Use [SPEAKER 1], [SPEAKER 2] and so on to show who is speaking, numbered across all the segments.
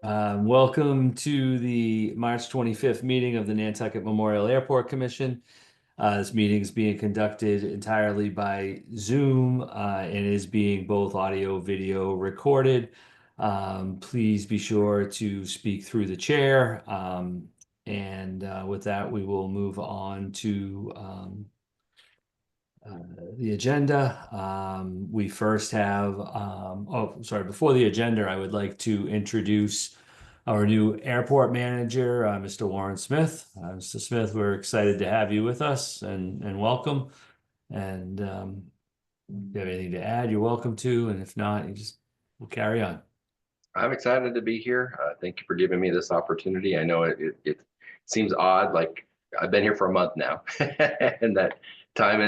[SPEAKER 1] Welcome to the March 25th meeting of the Nantucket Memorial Airport Commission. This meeting is being conducted entirely by Zoom and is being both audio, video recorded. Please be sure to speak through the chair. With that, we will move on to the agenda. We first have, before the agenda, I would like to introduce our new airport manager, Mr. Warren Smith. Mr. Smith, we're excited to have you with us and welcome. And if you have anything to add, you're welcome to. And if not, we'll carry on.
[SPEAKER 2] I'm excited to be here. Thank you for giving me this opportunity. I know it seems odd, like I've been here for a month now, and that time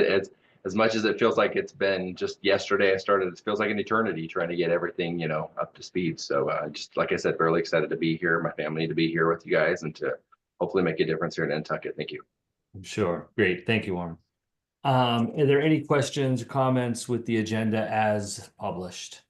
[SPEAKER 2] as much as it feels like it's been just yesterday I started, it feels like an eternity trying to get everything, up to speed. So just like I said, really excited to be here, my family to be here with you guys, and to hopefully make a difference here in Nantucket. Thank you.
[SPEAKER 1] Sure. Great. Thank you, Warren. Are there any questions or comments with the agenda as published?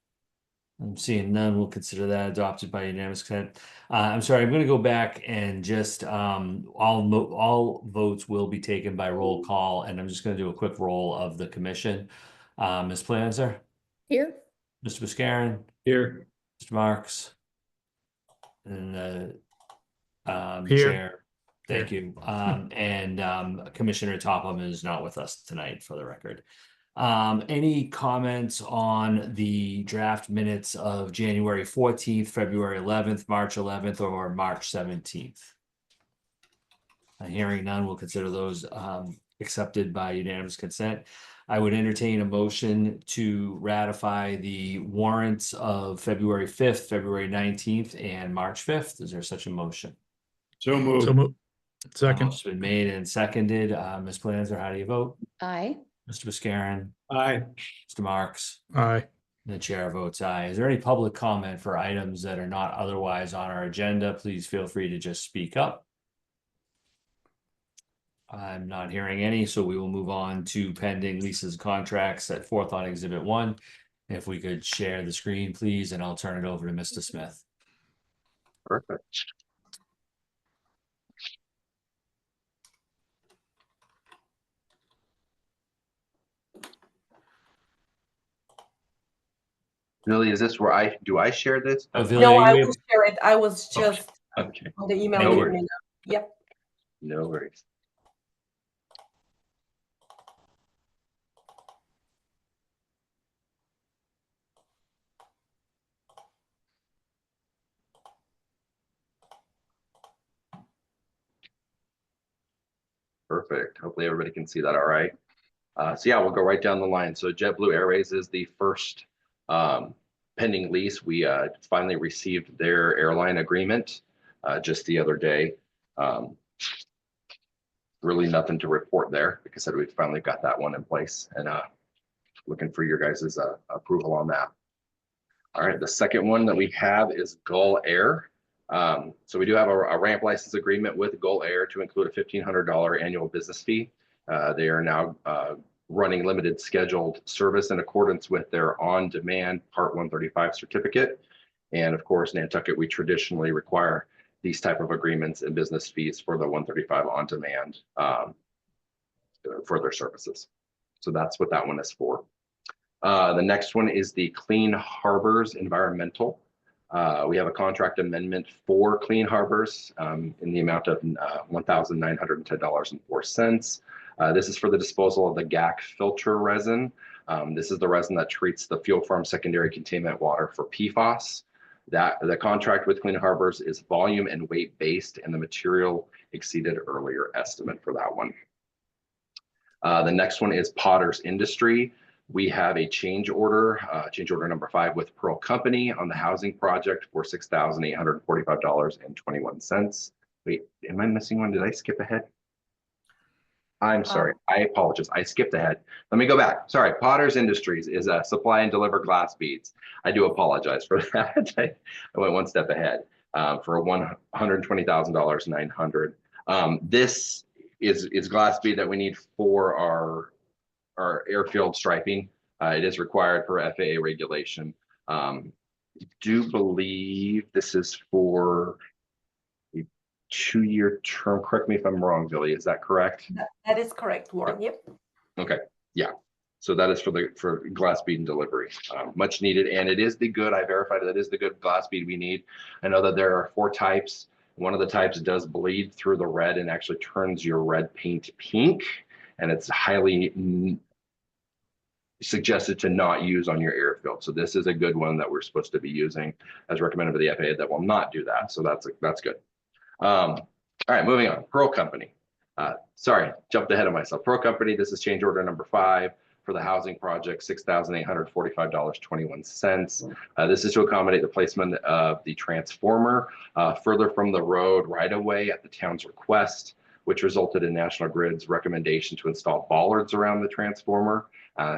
[SPEAKER 1] I'm seeing none. We'll consider that adopted by unanimous consent. I'm sorry, I'm going to go back and just all votes will be taken by roll call, and I'm just going to do a quick roll of the commission. Ms. Planzer,
[SPEAKER 3] Here.
[SPEAKER 1] Mr. Buscarin,
[SPEAKER 4] Here.
[SPEAKER 1] Mr. Marks, and
[SPEAKER 4] Here.
[SPEAKER 1] Chair. Thank you. Commissioner Topham is not with us tonight, for the record. Any comments on the draft minutes of January 14th, February 11th, March 11th, or March 17th? Hearing none, we'll consider those accepted by unanimous consent. I would entertain a motion to ratify the warrants of February 5th, February 19th, and March 5th. Is there such a motion?
[SPEAKER 4] So moved. Second.
[SPEAKER 1] It's been made and seconded. Ms. Planzer, how do you vote?
[SPEAKER 3] Aye.
[SPEAKER 1] Mr. Buscarin,
[SPEAKER 4] Aye.
[SPEAKER 1] Mr. Marks,
[SPEAKER 4] Aye.
[SPEAKER 1] the chair votes aye. Is there any public comment for items that are not otherwise on our agenda? Please feel free to just speak up. I'm not hearing any, so we will move on to pending leases contracts set forth on Exhibit 1. If we could share the screen, please, and I'll turn it over to Mr. Smith.
[SPEAKER 2] Perfect. Lily, is this where I share this?
[SPEAKER 3] No, I will share it. I was just
[SPEAKER 2] Okay.
[SPEAKER 3] on the email.
[SPEAKER 2] No worries.
[SPEAKER 3] Yep.
[SPEAKER 2] No worries. Perfect. Hopefully everybody can see that all right. So yeah, we'll go right down the line. So JetBlue Airways is the first pending lease. We finally received their airline agreement just the other day. Really nothing to report there. Like I said, we finally got that one in place, and looking for your guys' approval on that. All right, the second one that we have is Gull Air. So we do have a ramp license agreement with Gull Air to include a $1,500 annual business fee. They are now running limited scheduled service in accordance with their on-demand Part 135 certificate. And of course, Nantucket, we traditionally require these type of agreements and business fees for the 135 on-demand for their services. So that's what that one is for. The next one is the Clean Harbors Environmental. We have a contract amendment for Clean Harbors in the amount of $1,910.04. This is for the disposal of the GAC filter resin. This is the resin that treats the fuel farm secondary containment water for PFAS. The contract with Clean Harbors is volume and weight based, and the material exceeded earlier estimate for that one. The next one is Potter's Industry. We have a change order number 5 with Pearl Company on the housing project for $6,845.21. Wait, am I missing one? Did I skip ahead? I'm sorry. I apologize. I skipped ahead. Let me go back. Sorry. Potter's Industries is a supply and deliver glass beads. I do apologize for that. I went one step ahead for $120,900. This is glass bead that we need for our airfield striping. It is required for FAA regulation. do believe this is for a 2-year term. Correct me if I'm wrong, Billy. Is that correct?
[SPEAKER 3] That is correct, Warren. Yep.
[SPEAKER 2] Okay, yeah. So that is for glass bead and delivery, much needed, and it is the good. I verified that is the good glass bead we need. I know that there are 4 types. One of the types does bleed through the red and actually turns your red paint pink, and it's highly suggested to not use on your airfield. So this is a good one that we're supposed to be using as recommended by the FAA that will not do that. So that's good. All right, moving on. Pearl Company. Sorry, jumped ahead of myself. Pearl Company, this is change order number 5 for the housing project, $6,845.21. This is to accommodate the placement of the transformer further from the road right away at the town's request, which resulted in National Grid's recommendation to install bollards around the transformer,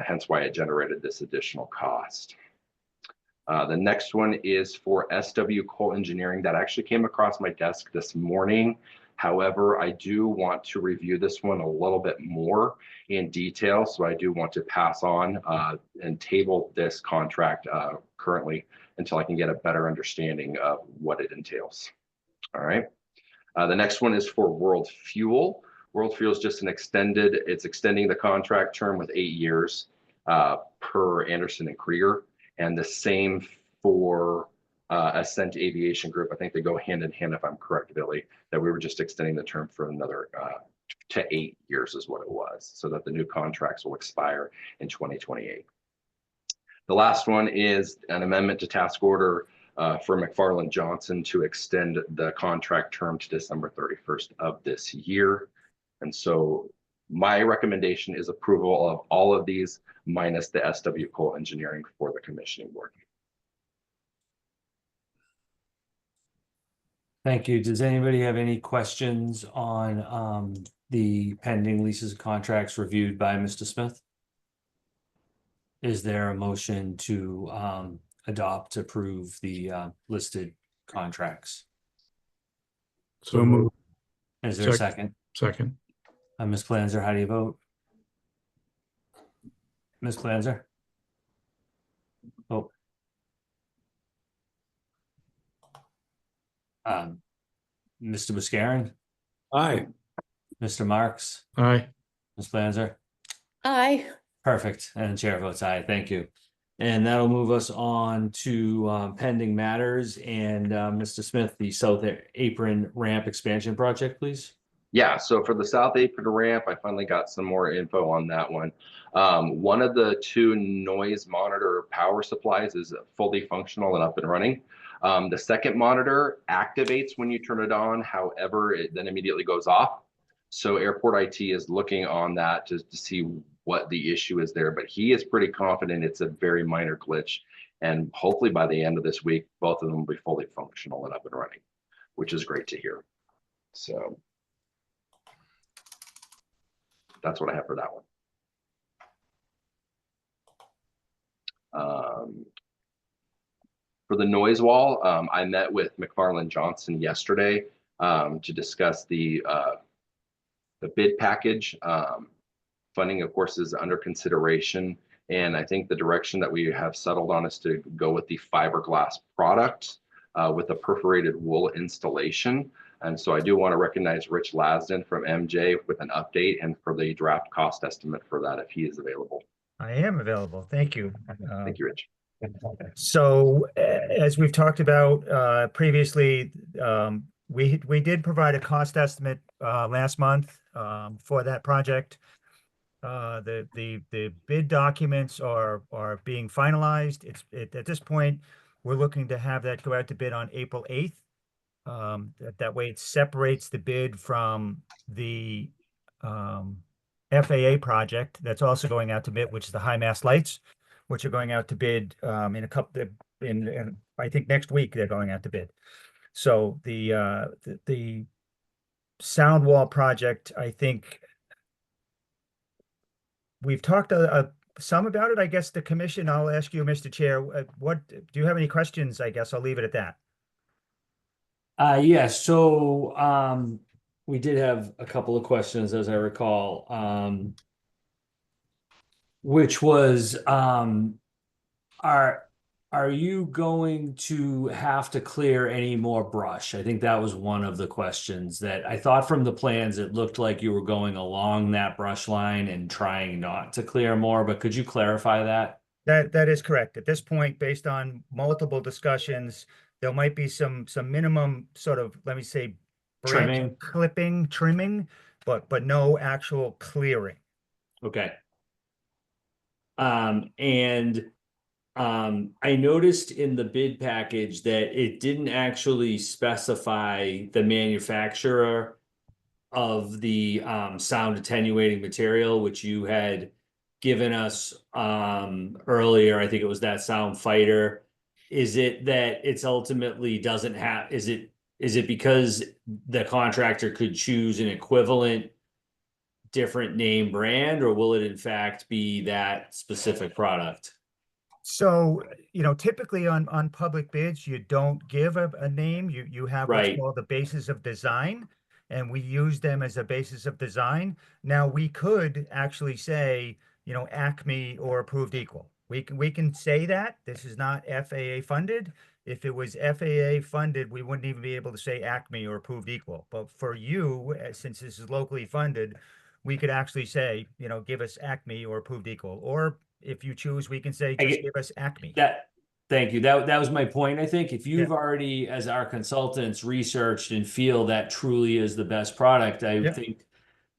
[SPEAKER 2] hence why it generated this additional cost. The next one is for SW Cole Engineering that actually came across my desk this morning. However, I do want to review this one a little bit more in detail. So I do want to pass on and table this contract currently until I can get a better understanding of what it entails. All right. The next one is for World Fuel. World Fuel is just it's extending the contract term with 8 years per Anderson and Krieger. And the same for Ascent Aviation Group. I think they go hand in hand, if I'm correct, Billy, that we were just extending the term for another to 8 years is what it was, so that the new contracts will expire in 2028. The last one is an amendment to task order for McFarland Johnson to extend the contract term to December 31st of this year. And so my recommendation is approval of all of these minus the SW Cole Engineering for the commissioning board.
[SPEAKER 1] Thank you. Does anybody have any questions on the pending leases and contracts reviewed by Mr. Smith? Is there a motion to approve the listed contracts?
[SPEAKER 4] So moved.
[SPEAKER 1] Is there a second?
[SPEAKER 4] Second.
[SPEAKER 1] Ms. Planzer, how do you vote? Ms. Planzer? Oh. Mr. Buscarin?
[SPEAKER 4] Aye.
[SPEAKER 1] Mr. Marks?
[SPEAKER 4] Aye.
[SPEAKER 1] Ms. Planzer?
[SPEAKER 3] Aye.
[SPEAKER 1] Perfect. And chair votes aye. Thank you. And that'll move us on to pending matters. And Mr. Smith, the South Apron Ramp Expansion Project, please.
[SPEAKER 2] Yeah, so for the South Apron ramp, I finally got some more info on that one. One of the 2 noise monitor power supplies is fully functional and up and running. The second monitor activates when you turn it on. However, it then immediately goes off. So Airport IT is looking on that to see what the issue is there, but he is pretty confident it's a very minor glitch. And hopefully by the end of this week, both of them will be fully functional and up and running, which is great to hear. So that's what I have for that one. For the noise wall, I met with McFarland Johnson yesterday to discuss the bid package. Funding, of course, is under consideration, and I think the direction that we have settled on is to go with the fiberglass product with a perforated wool installation. And so I do want to recognize Rich Lasden from MJ with an update and for the draft cost estimate for that, if he is available.
[SPEAKER 5] I am available. Thank you.
[SPEAKER 2] Thank you, Rich.
[SPEAKER 5] So as we've talked about previously, we did provide a cost estimate last month for that project. The bid documents are being finalized. At this point, we're looking to have that go out to bid on April 8th. That way it separates the bid from the FAA project that's also going out to bid, which is the high mast lights, which are going out to bid in I think next week they're going out to bid. So the sound wall project, I think we've talked some about it. I guess the commission, I'll ask you, Mr. Chair, what do you have any questions? I guess I'll leave it at that.
[SPEAKER 1] Yes, so we did have a couple of questions, as I recall, which was are are you going to have to clear any more brush? I think that was one of the questions that I thought from the plans, it looked like you were going along that brush line and trying not to clear more, but could you clarify that?
[SPEAKER 5] That is correct. At this point, based on multiple discussions, there might be some minimum sort of, let me say, branch
[SPEAKER 1] Trimming?
[SPEAKER 5] clipping, trimming, but no actual clearing.
[SPEAKER 1] Okay. I noticed in the bid package that it didn't actually specify the manufacturer of the sound attenuating material, which you had given us earlier. I think it was that Sound Fighter. Is it that it's ultimately doesn't have, is it because the contractor could choose an equivalent different name brand, or will it in fact be that specific product?
[SPEAKER 5] So, typically on public bids, you don't give a name. You have what's
[SPEAKER 1] Right.
[SPEAKER 5] called the basis of design, and we use them as a basis of design. Now, we could actually say, Acme or approved equal. We can say that this is not FAA funded. If it was FAA funded, we wouldn't even be able to say Acme or approved equal. But for you, since this is locally funded, we could actually say, give us Acme or approved equal. Or if you choose, we can say,
[SPEAKER 1] I
[SPEAKER 5] just
[SPEAKER 1] get
[SPEAKER 5] give us Acme.
[SPEAKER 1] thank you. That was my point. I think if
[SPEAKER 5] Yeah.
[SPEAKER 1] you've already, as our consultants, researched and feel that truly is the best product, I
[SPEAKER 5] Yeah.
[SPEAKER 1] think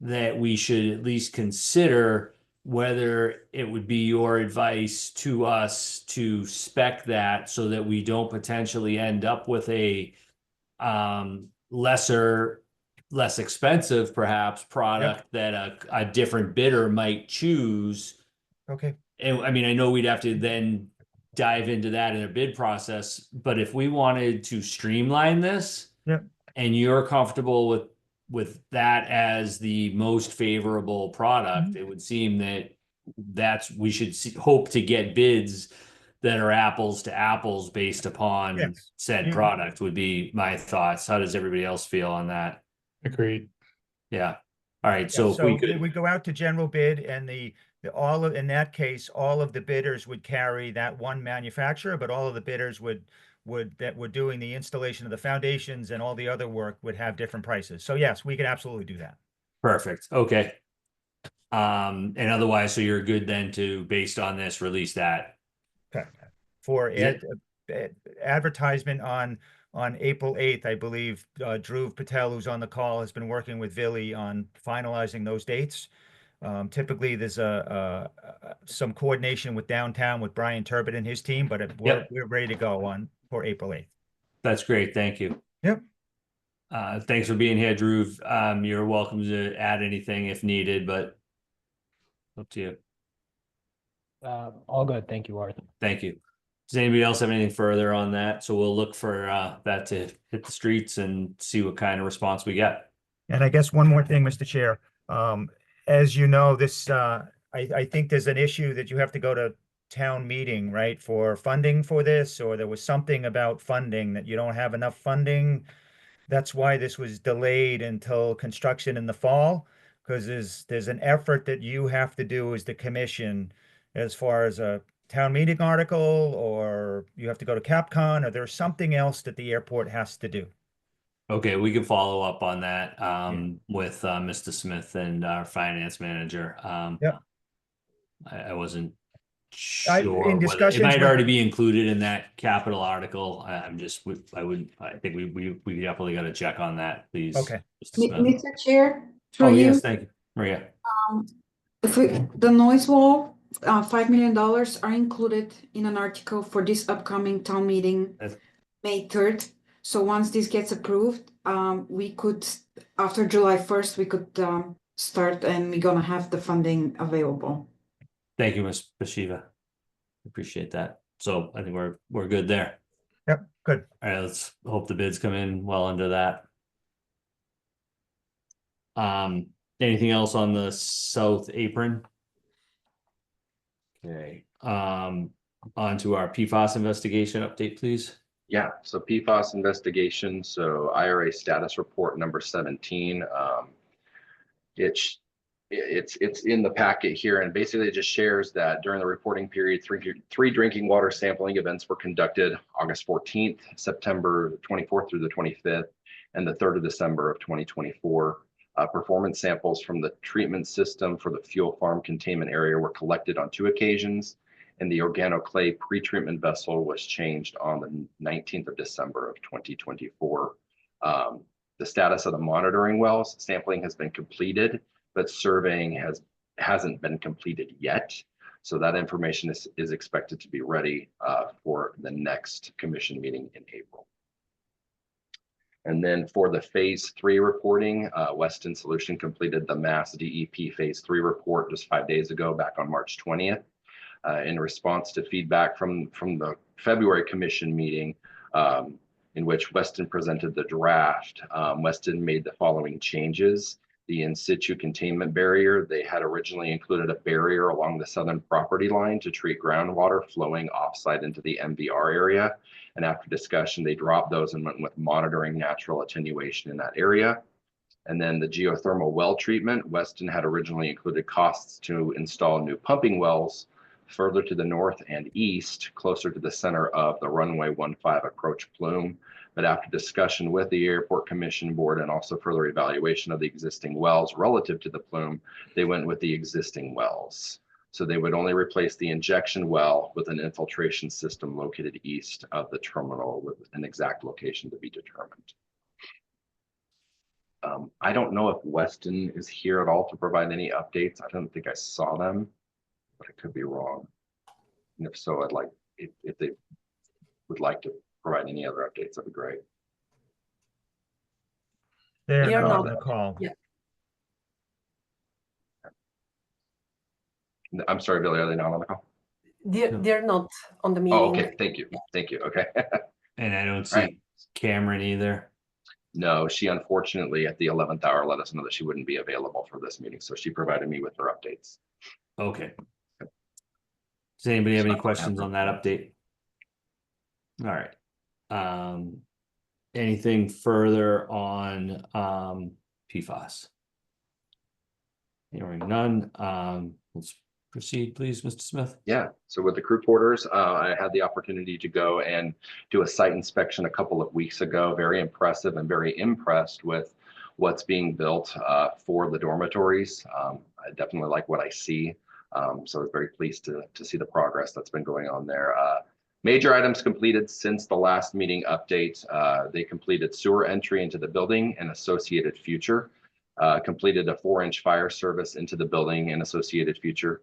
[SPEAKER 1] that we should at least consider whether it would be your advice to us to spec that so that we don't potentially end up with a less expensive perhaps product that a different bidder might choose.
[SPEAKER 5] Okay.
[SPEAKER 1] And I mean, I know we'd have to then dive into that in a bid process, but if we wanted to streamline this
[SPEAKER 5] Yeah.
[SPEAKER 1] and you're comfortable with that as the most favorable product, it would seem that we should hope to get bids that are apples to apples based upon
[SPEAKER 5] Yes.
[SPEAKER 1] said
[SPEAKER 5] You-
[SPEAKER 1] product would be my thoughts. How does everybody else feel on that?
[SPEAKER 4] Agreed.
[SPEAKER 1] Yeah. All right.
[SPEAKER 5] Yeah,
[SPEAKER 1] So if we
[SPEAKER 5] we
[SPEAKER 1] could,
[SPEAKER 5] go out to general bid and in that case, all of the bidders would carry that one manufacturer, but all of the bidders that were doing the installation of the foundations and all the other work would have different prices. So yes, we could absolutely do that.
[SPEAKER 1] perfect. Okay. And otherwise, so you're good then to, based on this, release that.
[SPEAKER 5] Okay. For
[SPEAKER 1] Is
[SPEAKER 5] advertisement on April 8th, I believe, Dhruv Patel, who's on the call, has been working with Villy on finalizing those dates. Typically, there's some coordination with downtown with Brian Turbot and his team, but we're ready to go for April 8th.
[SPEAKER 1] That's great. Thank you.
[SPEAKER 5] Yep.
[SPEAKER 1] Thanks for being here, Drew. You're welcome to add anything if needed, but up to you.
[SPEAKER 6] All good. Thank you, Arthur.
[SPEAKER 1] Thank you. Does anybody else have anything further on that? So we'll look for that to hit the streets and see what kind of response we get.
[SPEAKER 5] And I guess one more thing, Mr. Chair. As you know, I think there's an issue that you have to go to town meeting, right, for funding for this, or there was something about funding that you don't have enough funding. That's why this was delayed until construction in the fall, because there's an effort that you have to do as the commission as far as a town meeting article, or you have to go to CapCon, or there's something else that the airport has to do.
[SPEAKER 1] Okay, we can follow up on that with Mr. Smith and our finance manager.
[SPEAKER 5] Yep.
[SPEAKER 1] I wasn't
[SPEAKER 5] In
[SPEAKER 1] sure whether it
[SPEAKER 5] discussions
[SPEAKER 1] might
[SPEAKER 5] with-
[SPEAKER 1] already be included in that capital article. I think we definitely got to check on that, please.
[SPEAKER 5] Okay.
[SPEAKER 1] Mr. Smith.
[SPEAKER 7] Mr. Chair,
[SPEAKER 1] Oh,
[SPEAKER 7] through you,
[SPEAKER 1] yes, thank you, Maria.
[SPEAKER 7] the noise wall, $5 million are included in an article for this upcoming town meeting,
[SPEAKER 1] That's-
[SPEAKER 7] May 3rd. So once this gets approved, we could, after July 1st, we could start, and we're gonna have the funding available.
[SPEAKER 1] Thank you, Ms. Pashiva. Appreciate that. So I think we're good there.
[SPEAKER 5] Yep, good.
[SPEAKER 1] All right, let's hope the bids come in well under that. Anything else on the south apron? Okay, on to our PFAS investigation update, please.
[SPEAKER 2] Yeah, so PFAS investigation, so IRA status report number 17. It it's in the packet here, and basically it just shares that during the reporting period, three drinking water sampling events were conducted August 14th, September 24th through the 25th, and the 3rd of December of 2024. Performance samples from the treatment system for the fuel farm containment area were collected on 2 occasions, and the organoclay pretreatment vessel was changed on the 19th of December of 2024. The status of the monitoring wells sampling has been completed, but surveying hasn't been completed yet. So that information is expected to be ready for the next commission meeting in April. And then for the phase 3 reporting, Weston Solution completed the Mass DEP phase 3 report just 5 days ago, back on March 20th. In response to feedback from the February commission meeting, in which Weston presented the draft, Weston made the following changes. The in situ containment barrier, they had originally included a barrier along the southern property line to treat groundwater flowing offsite into the MVR area. And after discussion, they dropped those and went with monitoring natural attenuation in that area. And then the geothermal well treatment, Weston had originally included costs to install new pumping wells further to the north and east, closer to the center of the runway 15 approach plume. But after discussion with the Airport Commission Board and also further evaluation of the existing wells relative to the plume, they went with the existing wells. So they would only replace the injection well with an infiltration system located east of the terminal with an exact location to be determined. I don't know if Weston is here at all to provide any updates. I don't think I saw them, but I could be wrong. And if so, I'd like, if they would like to provide any other updates, that'd be great.
[SPEAKER 5] They're
[SPEAKER 3] You're
[SPEAKER 5] not
[SPEAKER 3] not-
[SPEAKER 5] on the call.
[SPEAKER 3] yeah.
[SPEAKER 2] I'm sorry, Billy, are they not on the call?
[SPEAKER 3] They're not on the meeting.
[SPEAKER 2] Oh, okay, thank you, thank you, okay.
[SPEAKER 1] And I don't
[SPEAKER 2] Right.
[SPEAKER 1] see Cameron either.
[SPEAKER 2] No, she unfortunately at the 11th hour let us know that she wouldn't be available for this meeting, so she provided me with her updates.
[SPEAKER 1] Okay. Does anybody have any questions on that update? All right. Anything further on PFAS? Hearing none. Let's proceed, please, Mr. Smith.
[SPEAKER 2] Yeah, so with the crew porters, I had the opportunity to go and do a site inspection a couple of weeks ago. Very impressive and very impressed with what's being built for the dormitories. I definitely like what I see. So I was very pleased to see the progress that's been going on there. Major items completed since the last meeting update. They completed sewer entry into the building and associated future. Completed a 4-inch fire service into the building and associated future.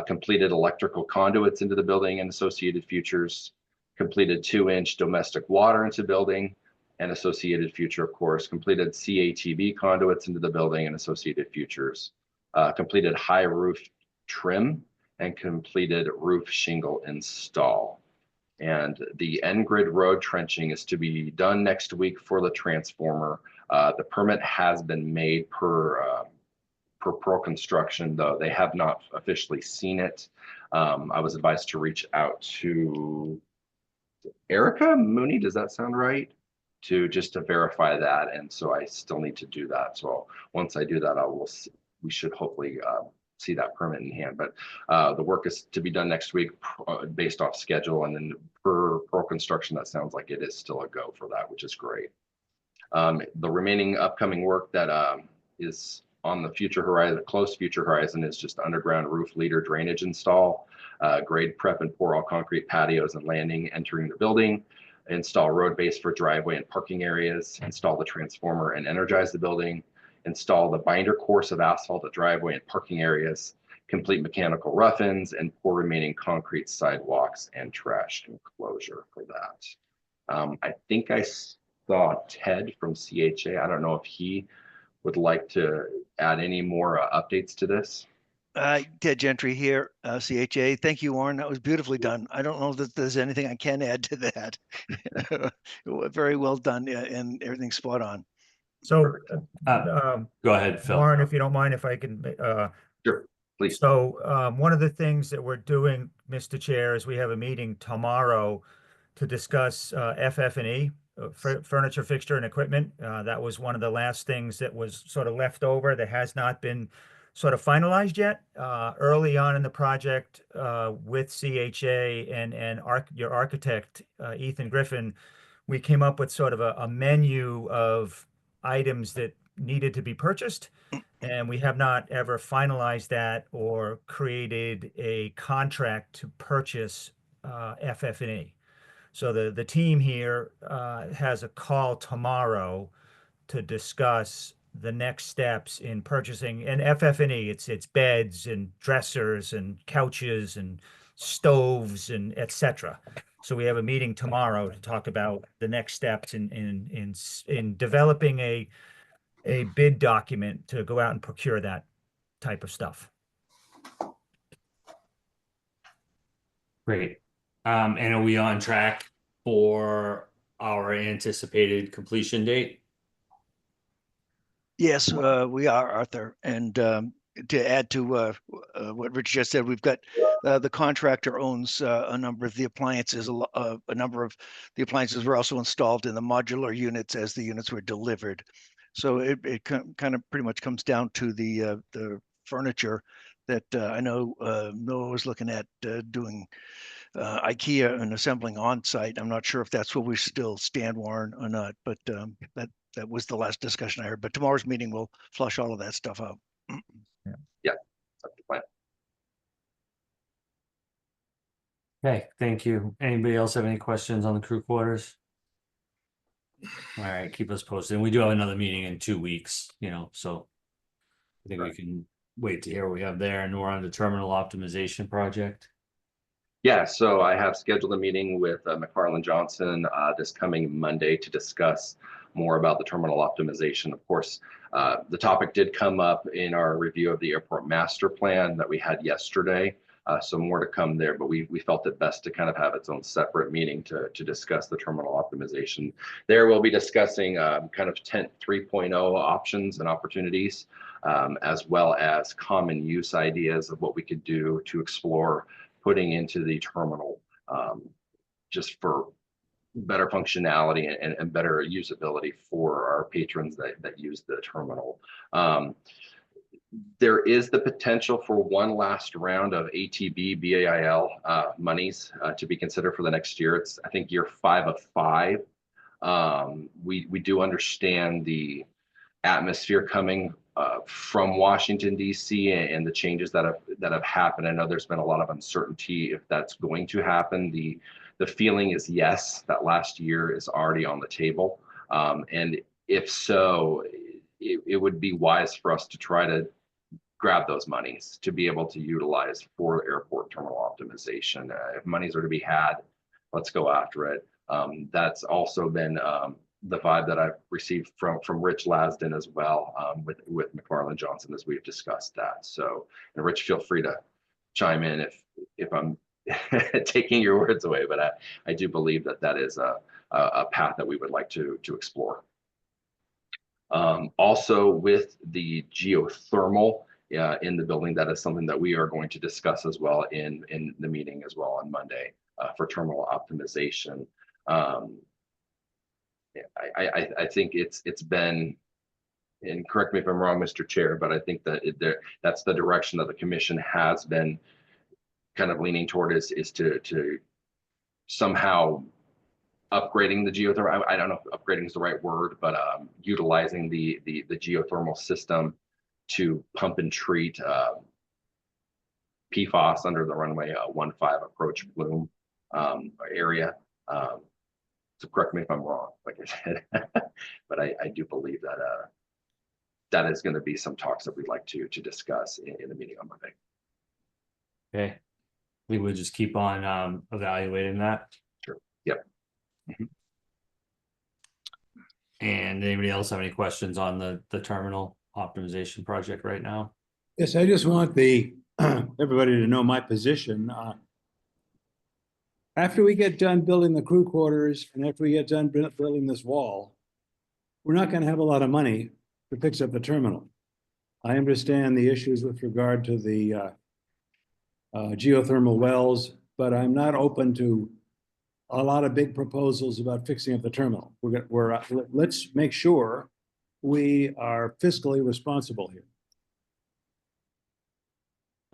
[SPEAKER 2] Completed electrical conduits into the building and associated futures. Completed 2-inch domestic water into building and associated future, of course. Completed CATV conduits into the building and associated futures. Completed high roof trim and completed roof shingle install. And the N-grid road trenching is to be done next week for the transformer. The permit has been made per Pro Construction, though they have not officially seen it. I was advised to reach out to Erica Mooney, does that sound right? Just to verify that, and so I still need to do that. So once I do that, we should hopefully see that permit in hand. But the work is to be done next week based off schedule, and then per Pro Construction, that sounds like it is still a go for that, which is great. The remaining upcoming work that is on the future horizon, close future horizon, is just underground roof leader drainage install, grade prep and pour all concrete patios and landing entering the building, install road base for driveway and parking areas, install the transformer and energize the building, install the binder course of asphalt at driveway and parking areas, complete mechanical rough-ins, and pour remaining concrete sidewalks and trash enclosure for that. I think I saw Ted from CHA. I don't know if he would like to add any more updates to this.
[SPEAKER 8] Ted Gentry here, CHA. Thank you, Warren. That was beautifully done. I don't know that there's anything I can add to that. Very well done, and everything's spot on.
[SPEAKER 5] So,
[SPEAKER 1] Go ahead, Phil.
[SPEAKER 5] Warren, if you don't mind, if I can,
[SPEAKER 2] Sure, please.
[SPEAKER 5] so one of the things that we're doing, Mr. Chair, is we have a meeting tomorrow to discuss FF&E, furniture, fixture, and equipment. That was one of the last things that was sort of left over that has not been sort of finalized yet. Early on in the project, with CHA and your architect, Ethan Griffin, we came up with sort of a menu of items that needed to be purchased. And we have not ever finalized that or created a contract to purchase FF&E. So the team here has a call tomorrow to discuss the next steps in purchasing and FF&E. It's beds and dressers and couches and stoves and etc. So we have a meeting tomorrow to talk about the next steps in developing a bid document to go out and procure that type of stuff.
[SPEAKER 1] Great. And are we on track for our anticipated completion date?
[SPEAKER 8] Yes, we are, Arthur. And to add to what Rich just said, we've got the contractor owns a number of the appliances. A number of the appliances were also installed in the modular units as the units were delivered. So it kind of pretty much comes down to the furniture that I know Noah was looking at doing IKEA and assembling on site. I'm not sure if that's where we still stand, Warren, or not, but that was the last discussion I heard. But tomorrow's meeting will flush all of that stuff out.
[SPEAKER 2] That's the plan.
[SPEAKER 1] Okay, thank you. Anybody else have any questions on the crew quarters? All right, keep us posted. And we do have another meeting in 2 weeks, so I think we can wait to hear what we have there. And we're on the terminal optimization project.
[SPEAKER 2] Yeah, so I have scheduled a meeting with McFarland Johnson this coming Monday to discuss more about the terminal optimization. Of course, the topic did come up in our review of the airport master plan that we had yesterday. So more to come there, but we felt it best to kind of have its own separate meeting to discuss the terminal optimization. There we'll be discussing kind of Tent 3.0 options and opportunities, as well as common use ideas of what we could do to explore putting into the terminal, just for better functionality and better usability for our patrons that use the terminal. There is the potential for one last round of ATB BAIL monies to be considered for the next year. It's, I think, year 5 of 5. We do understand the atmosphere coming from Washington, D.C. and the changes that have happened. I know there's been a lot of uncertainty if that's going to happen. The feeling is yes, that last year is already on the table. And if so, it would be wise for us to try to grab those monies to be able to utilize for airport terminal optimization. If monies are to be had, let's go after it. That's also been the vibe that I've received from Rich Lasden as well, with McFarland Johnson, as we've discussed that. So, and Rich, feel free to chime in if I'm taking your words away, but I do believe that is a path that we would like to explore. Also with the geothermal in the building, that is something that we are going to discuss as well in the meeting as well on Monday for terminal optimization. I think it's been, and correct me if I'm wrong, Mr. Chair, but I think that that's the direction that the commission has been kind of leaning toward is to somehow upgrading the geothermal. I don't know if upgrading is the right word, but utilizing the geothermal system to pump and treat PFAS under the runway 15 approach plume area. So correct me if I'm wrong, like I said, but I do believe that that is going to be some talks that we'd like to discuss in the meeting on Monday.
[SPEAKER 1] Okay. We would just keep on evaluating that.
[SPEAKER 2] Sure. Yep.
[SPEAKER 1] And anybody else have any questions on the terminal optimization project right now?
[SPEAKER 4] Yes, I just want everybody to know my position. After we get done building the crew quarters and after we get done building this wall, we're not going to have a lot of money to fix up the terminal. I understand the issues with regard to the geothermal wells, but I'm not open to a lot of big proposals about fixing up the terminal. Let's make sure we are fiscally responsible here.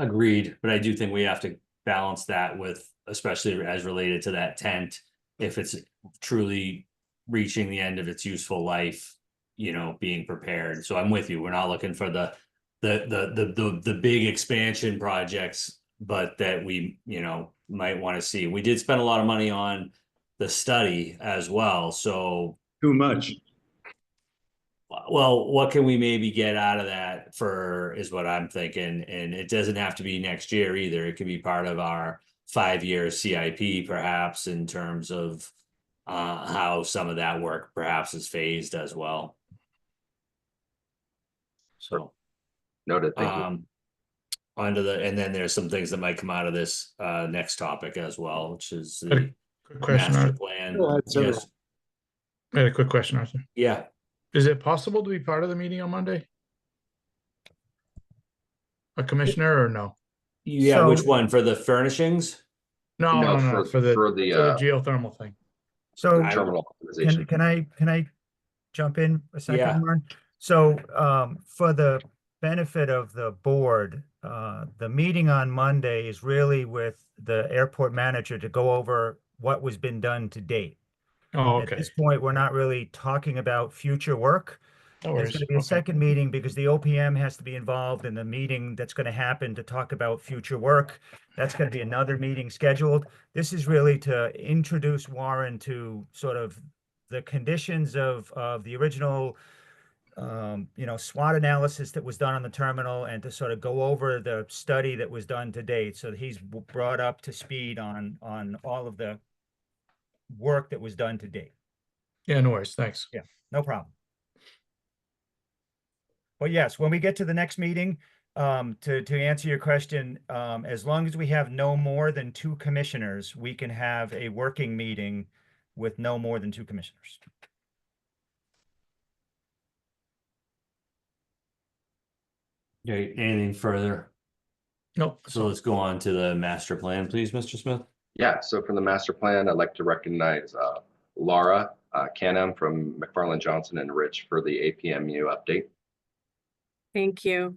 [SPEAKER 1] Agreed, but I do think we have to balance that with, especially as related to that tent, if it's truly reaching the end of its useful life, you know, being prepared. So I'm with you. We're not looking for the big expansion projects, but that we, you know, might want to see. We did spend a lot of money on the study as well, so
[SPEAKER 4] Too much.
[SPEAKER 1] well, what can we maybe get out of that for, is what I'm thinking, and it doesn't have to be next year either, it could be part of our 5-year CIP perhaps, in terms of how some of that work perhaps is phased as well. So,
[SPEAKER 2] Noted, thank you.
[SPEAKER 1] onto the, and then there's some things that might come out of this next topic as well, which is
[SPEAKER 9] Got a
[SPEAKER 1] the
[SPEAKER 9] Quick question,
[SPEAKER 1] master
[SPEAKER 9] Arthur.
[SPEAKER 1] plan.
[SPEAKER 4] Go ahead, sir.
[SPEAKER 1] Yes,
[SPEAKER 9] I had a quick question, Arthur.
[SPEAKER 1] yeah,
[SPEAKER 9] Is it possible to be part of the meeting on Monday? A commissioner or no?
[SPEAKER 1] yeah, which
[SPEAKER 5] So-
[SPEAKER 1] one, for the furnishings?
[SPEAKER 9] No,
[SPEAKER 2] No,
[SPEAKER 9] no, no, for the
[SPEAKER 2] the
[SPEAKER 9] geothermal thing.
[SPEAKER 5] So
[SPEAKER 2] terminal
[SPEAKER 5] can
[SPEAKER 2] optimization.
[SPEAKER 5] can I jump in a second,
[SPEAKER 1] Yeah.
[SPEAKER 5] Warren? So for the benefit of the board, the meeting on Monday is really with the airport manager to go over what was been done to date.
[SPEAKER 9] Oh,
[SPEAKER 5] At
[SPEAKER 9] okay.
[SPEAKER 5] this point, we're not really talking about future work.
[SPEAKER 9] No
[SPEAKER 5] There's
[SPEAKER 9] worries.
[SPEAKER 5] going to be a
[SPEAKER 9] Okay.
[SPEAKER 5] second meeting because the OPM has to be involved in the meeting that's going to happen to talk about future work. That's going to be another meeting scheduled. This is really to introduce Warren to sort of the conditions of the original you know, SWOT analysis that was done on the terminal, and to sort of go over the study that was done to date. So he's brought up to speed on all of the work that was done to date.
[SPEAKER 9] Yeah, no worries. Thanks.
[SPEAKER 5] No problem. But yes, when we get to the next meeting, to answer your question, as long as we have no more than 2 commissioners, we can have a working meeting with no more than 2 commissioners.
[SPEAKER 1] Okay, anything further?
[SPEAKER 9] Nope.
[SPEAKER 1] So let's go on to the master plan, please, Mr. Smith.
[SPEAKER 2] Yeah, so from the master plan, I'd like to recognize Laura Canham from McFarland Johnson and Rich for the APMU update.
[SPEAKER 10] Thank you.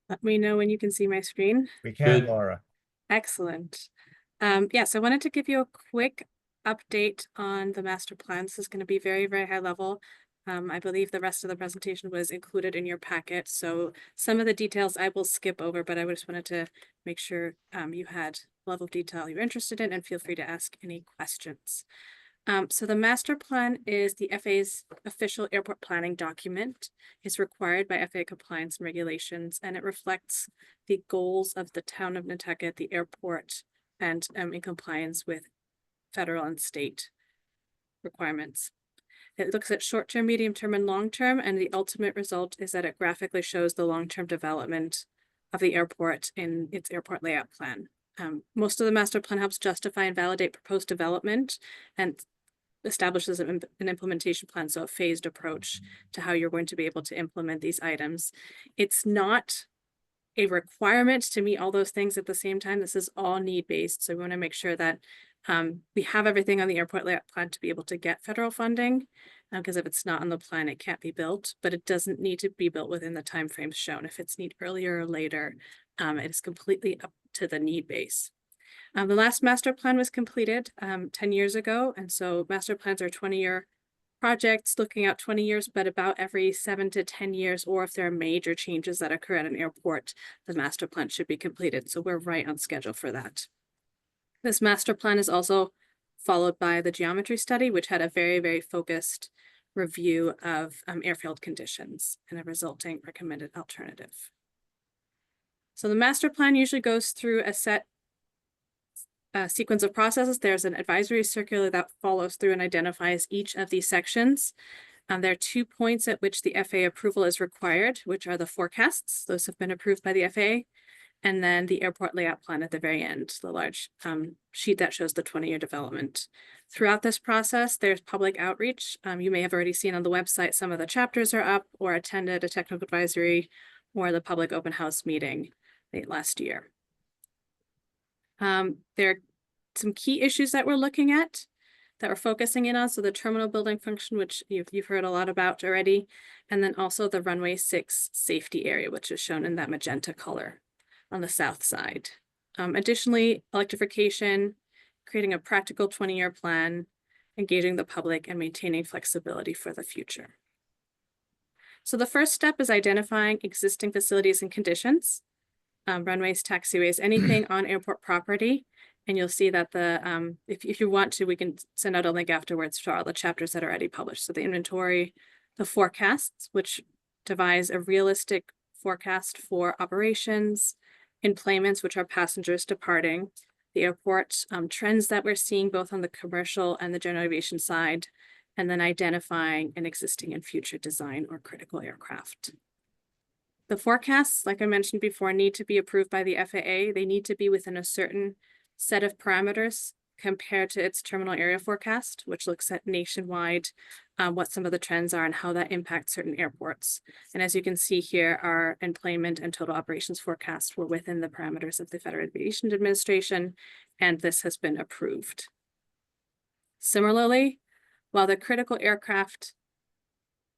[SPEAKER 10] Let me know when you can see my screen.
[SPEAKER 5] We can,
[SPEAKER 1] Good.
[SPEAKER 5] Laura.
[SPEAKER 10] Excellent. Yes, I wanted to give you a quick update on the master plan. This is going to be very, very high level. I believe the rest of the presentation was included in your packet, so some of the details I will skip over, but I just wanted to make sure you had the level of detail you're interested in, and feel free to ask any questions. So the master plan is the FAA's official airport planning document. It's required by FAA compliance and regulations, and it reflects the goals of the town of Nantucket, the airport, and in compliance with federal and state requirements. It looks at short-term, medium-term, and long-term, and the ultimate result is that it graphically shows the long-term development of the airport in its airport layout plan. Most of the master plan helps justify and validate proposed development and establishes an implementation plan, so a phased approach to how you're going to be able to implement these items. It's not a requirement to meet all those things at the same time. This is all need-based, so we want to make sure that we have everything on the airport layout plan to be able to get federal funding, because if it's not on the plan, it can't be built, but it doesn't need to be built within the timeframes shown. If it's need earlier or later, it is completely up to the need base. The last master plan was completed 10 years ago, and so master plans are 20-year projects looking out 20 years, but about every 7 to 10 years, or if there are major changes that occur at an airport, the master plan should be completed. So we're right on schedule for that. This master plan is also followed by the geometry study, which had a very, very focused review of airfield conditions and a resulting recommended alternative. So the master plan usually goes through a set sequence of processes. There's an advisory circular that follows through and identifies each of these sections. There are 2 points at which the FAA approval is required, which are the forecasts. Those have been approved by the FAA. And then the airport layout plan at the very end, the large sheet that shows the 20-year development. Throughout this process, there's public outreach. You may have already seen on the website, some of the chapters are up or attended a technical advisory or the public open house meeting late last year. There are some key issues that we're looking at that we're focusing in on. So the terminal building function, which you've heard a lot about already, and then also the runway 6 safety area, which is shown in that magenta color. on the south side. Additionally, electrification, creating a practical 20-year plan, engaging the public, and maintaining flexibility for the future. So the first step is identifying existing facilities and conditions, runways, taxiways, anything on airport property. And you'll see that the, if you want to, we can send out a link afterwards for all the chapters that are already published. So the inventory, the forecasts, which devise a realistic forecast for operations, enplanements, which are passengers departing, the airport trends that we're seeing both on the commercial and the general aviation side, and then identifying an existing and future design or critical aircraft. The forecasts, like I mentioned before, need to be approved by the FAA. They need to be within a certain set of parameters compared to its terminal area forecast, which looks at nationwide, what some of the trends are and how that impacts certain airports. And as you can see here, our enplanement and total operations forecast were within the parameters of the Federal Aviation Administration, and this has been approved. Similarly, while the critical aircraft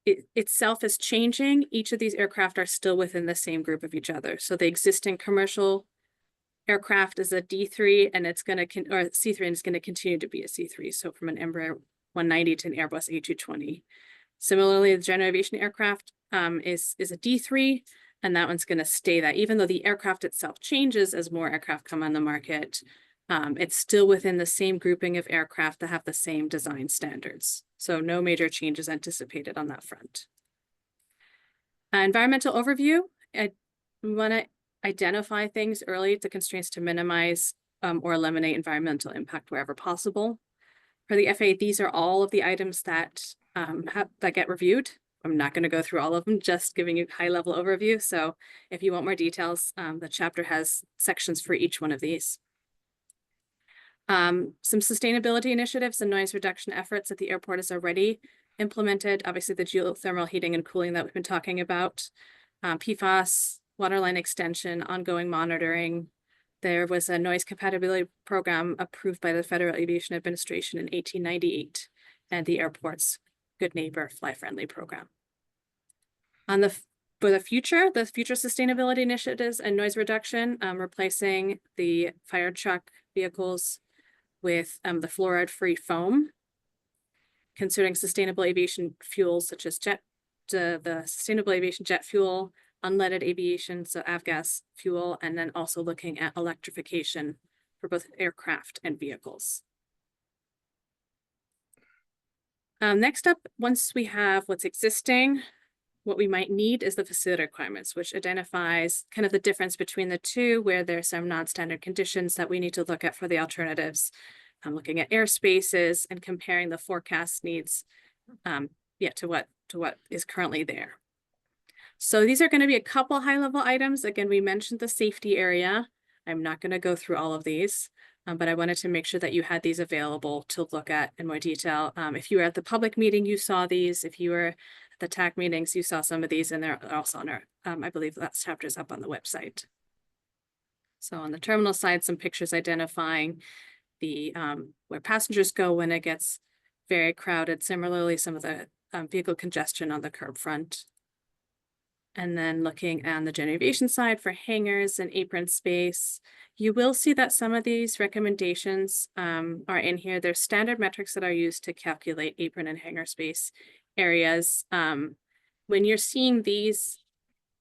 [SPEAKER 10] itself is changing, each of these aircraft are still within the same group of each other. So the existing commercial aircraft is a D3, and it's going to, or C3, and it's going to continue to be a C3. So from an Embraer 190 to an Airbus A220. Similarly, the general aviation aircraft is a D3, and that one's going to stay that. Even though the aircraft itself changes as more aircraft come on the market, it's still within the same grouping of aircraft that have the same design standards. So no major changes anticipated on that front. Environmental overview. We want to identify things early to constraints to minimize or eliminate environmental impact wherever possible. For the FAA, these are all of the items that that get reviewed. I'm not going to go through all of them, just giving you high-level overview. So if you want more details, the chapter has sections for each one of these. Some sustainability initiatives and noise reduction efforts at the airport is already implemented. Obviously, the geothermal heating and cooling that we've been talking about, PFAS, waterline extension, ongoing monitoring. There was a noise compatibility program approved by the Federal Aviation Administration in 1898, and the airport's Good Neighbor Fly Friendly program. For the future sustainability initiatives and noise reduction, replacing the fire truck vehicles with the fluoride-free foam, considering sustainable aviation fuels such as the sustainable aviation jet fuel, unleaded aviation, so avgas fuel, and then also looking at electrification for both aircraft and vehicles. Next up, once we have what's existing, what we might need is the facility requirements, which identifies kind of the difference between the two, where there's some non-standard conditions that we need to look at for the alternatives. I'm looking at airspaces and comparing the forecast needs to what is currently there. So these are going to be a couple high-level items. Again, we mentioned the safety area. I'm not going to go through all of these, but I wanted to make sure that you had these available to look at in more detail. If you were at the public meeting, you saw these. If you were at the TAC meetings, you saw some of these, and they're also on our, I believe that chapter is up on the website. So on the terminal side, some pictures identifying the where passengers go when it gets very crowded. Similarly, some of the vehicle congestion on the curb front. And then looking on the general aviation side for hangars and apron space, you will see that some of these recommendations are in here. There's standard metrics that are used to calculate apron and hangar space areas. When you're seeing these,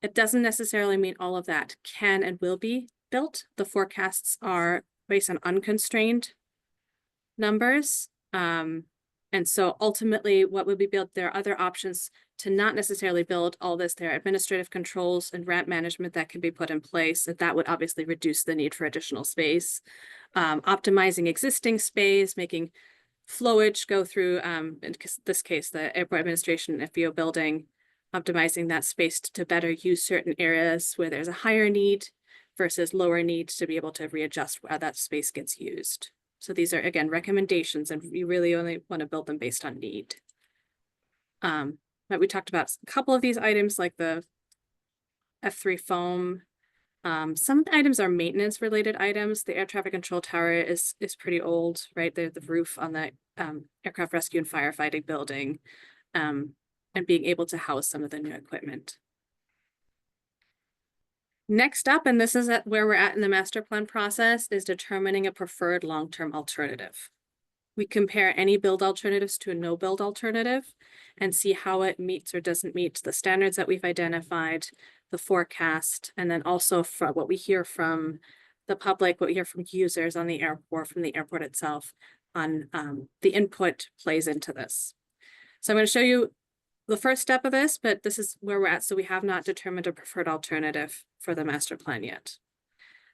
[SPEAKER 10] it doesn't necessarily mean all of that can and will be built. The forecasts are based on unconstrained numbers. And so ultimately what would be built, there are other options to not necessarily build all this. There are administrative controls and ramp management that can be put in place. That would obviously reduce the need for additional space. Optimizing existing space, making flowage go through, in this case, the airport administration FBO building, optimizing that space to better use certain areas where there's a higher need versus lower need to be able to readjust where that space gets used. So these are, again, recommendations, and we really only want to build them based on need. But we talked about a couple of these items like the F3 foam. Some items are maintenance related items. The air traffic control tower is pretty old, right? The roof on the aircraft rescue and firefighting building, and being able to house some of the new equipment. Next up, and this is where we're at in the master plan process, is determining a preferred long-term alternative. We compare any build alternatives to a no build alternative and see how it meets or doesn't meet the standards that we've identified, the forecast, and then also from what we hear from the public, what we hear from users on the airport, from the airport itself, on the input plays into this. So I'm going to show you the first step of this, but this is where we're at. So we have not determined a preferred alternative for the master plan yet.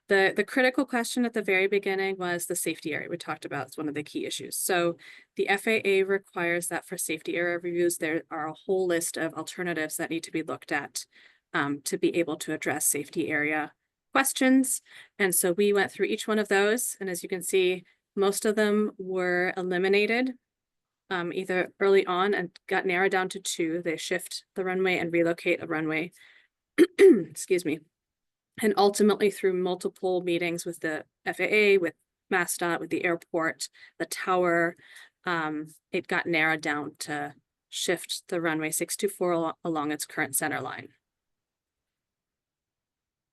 [SPEAKER 10] The critical question at the very beginning was the safety area we talked about. It's one of the key issues. So the FAA requires that for safety area reviews, there are a whole list of alternatives that need to be looked at to be able to address safety area questions. And so we went through each one of those. And as you can see, most of them were eliminated either early on and got narrowed down to 2. They shift the runway and relocate a runway. Excuse me. And ultimately through multiple meetings with the FAA, with MassDOT, with the airport, the tower, it got narrowed down to shift the runway 624 along its current center line.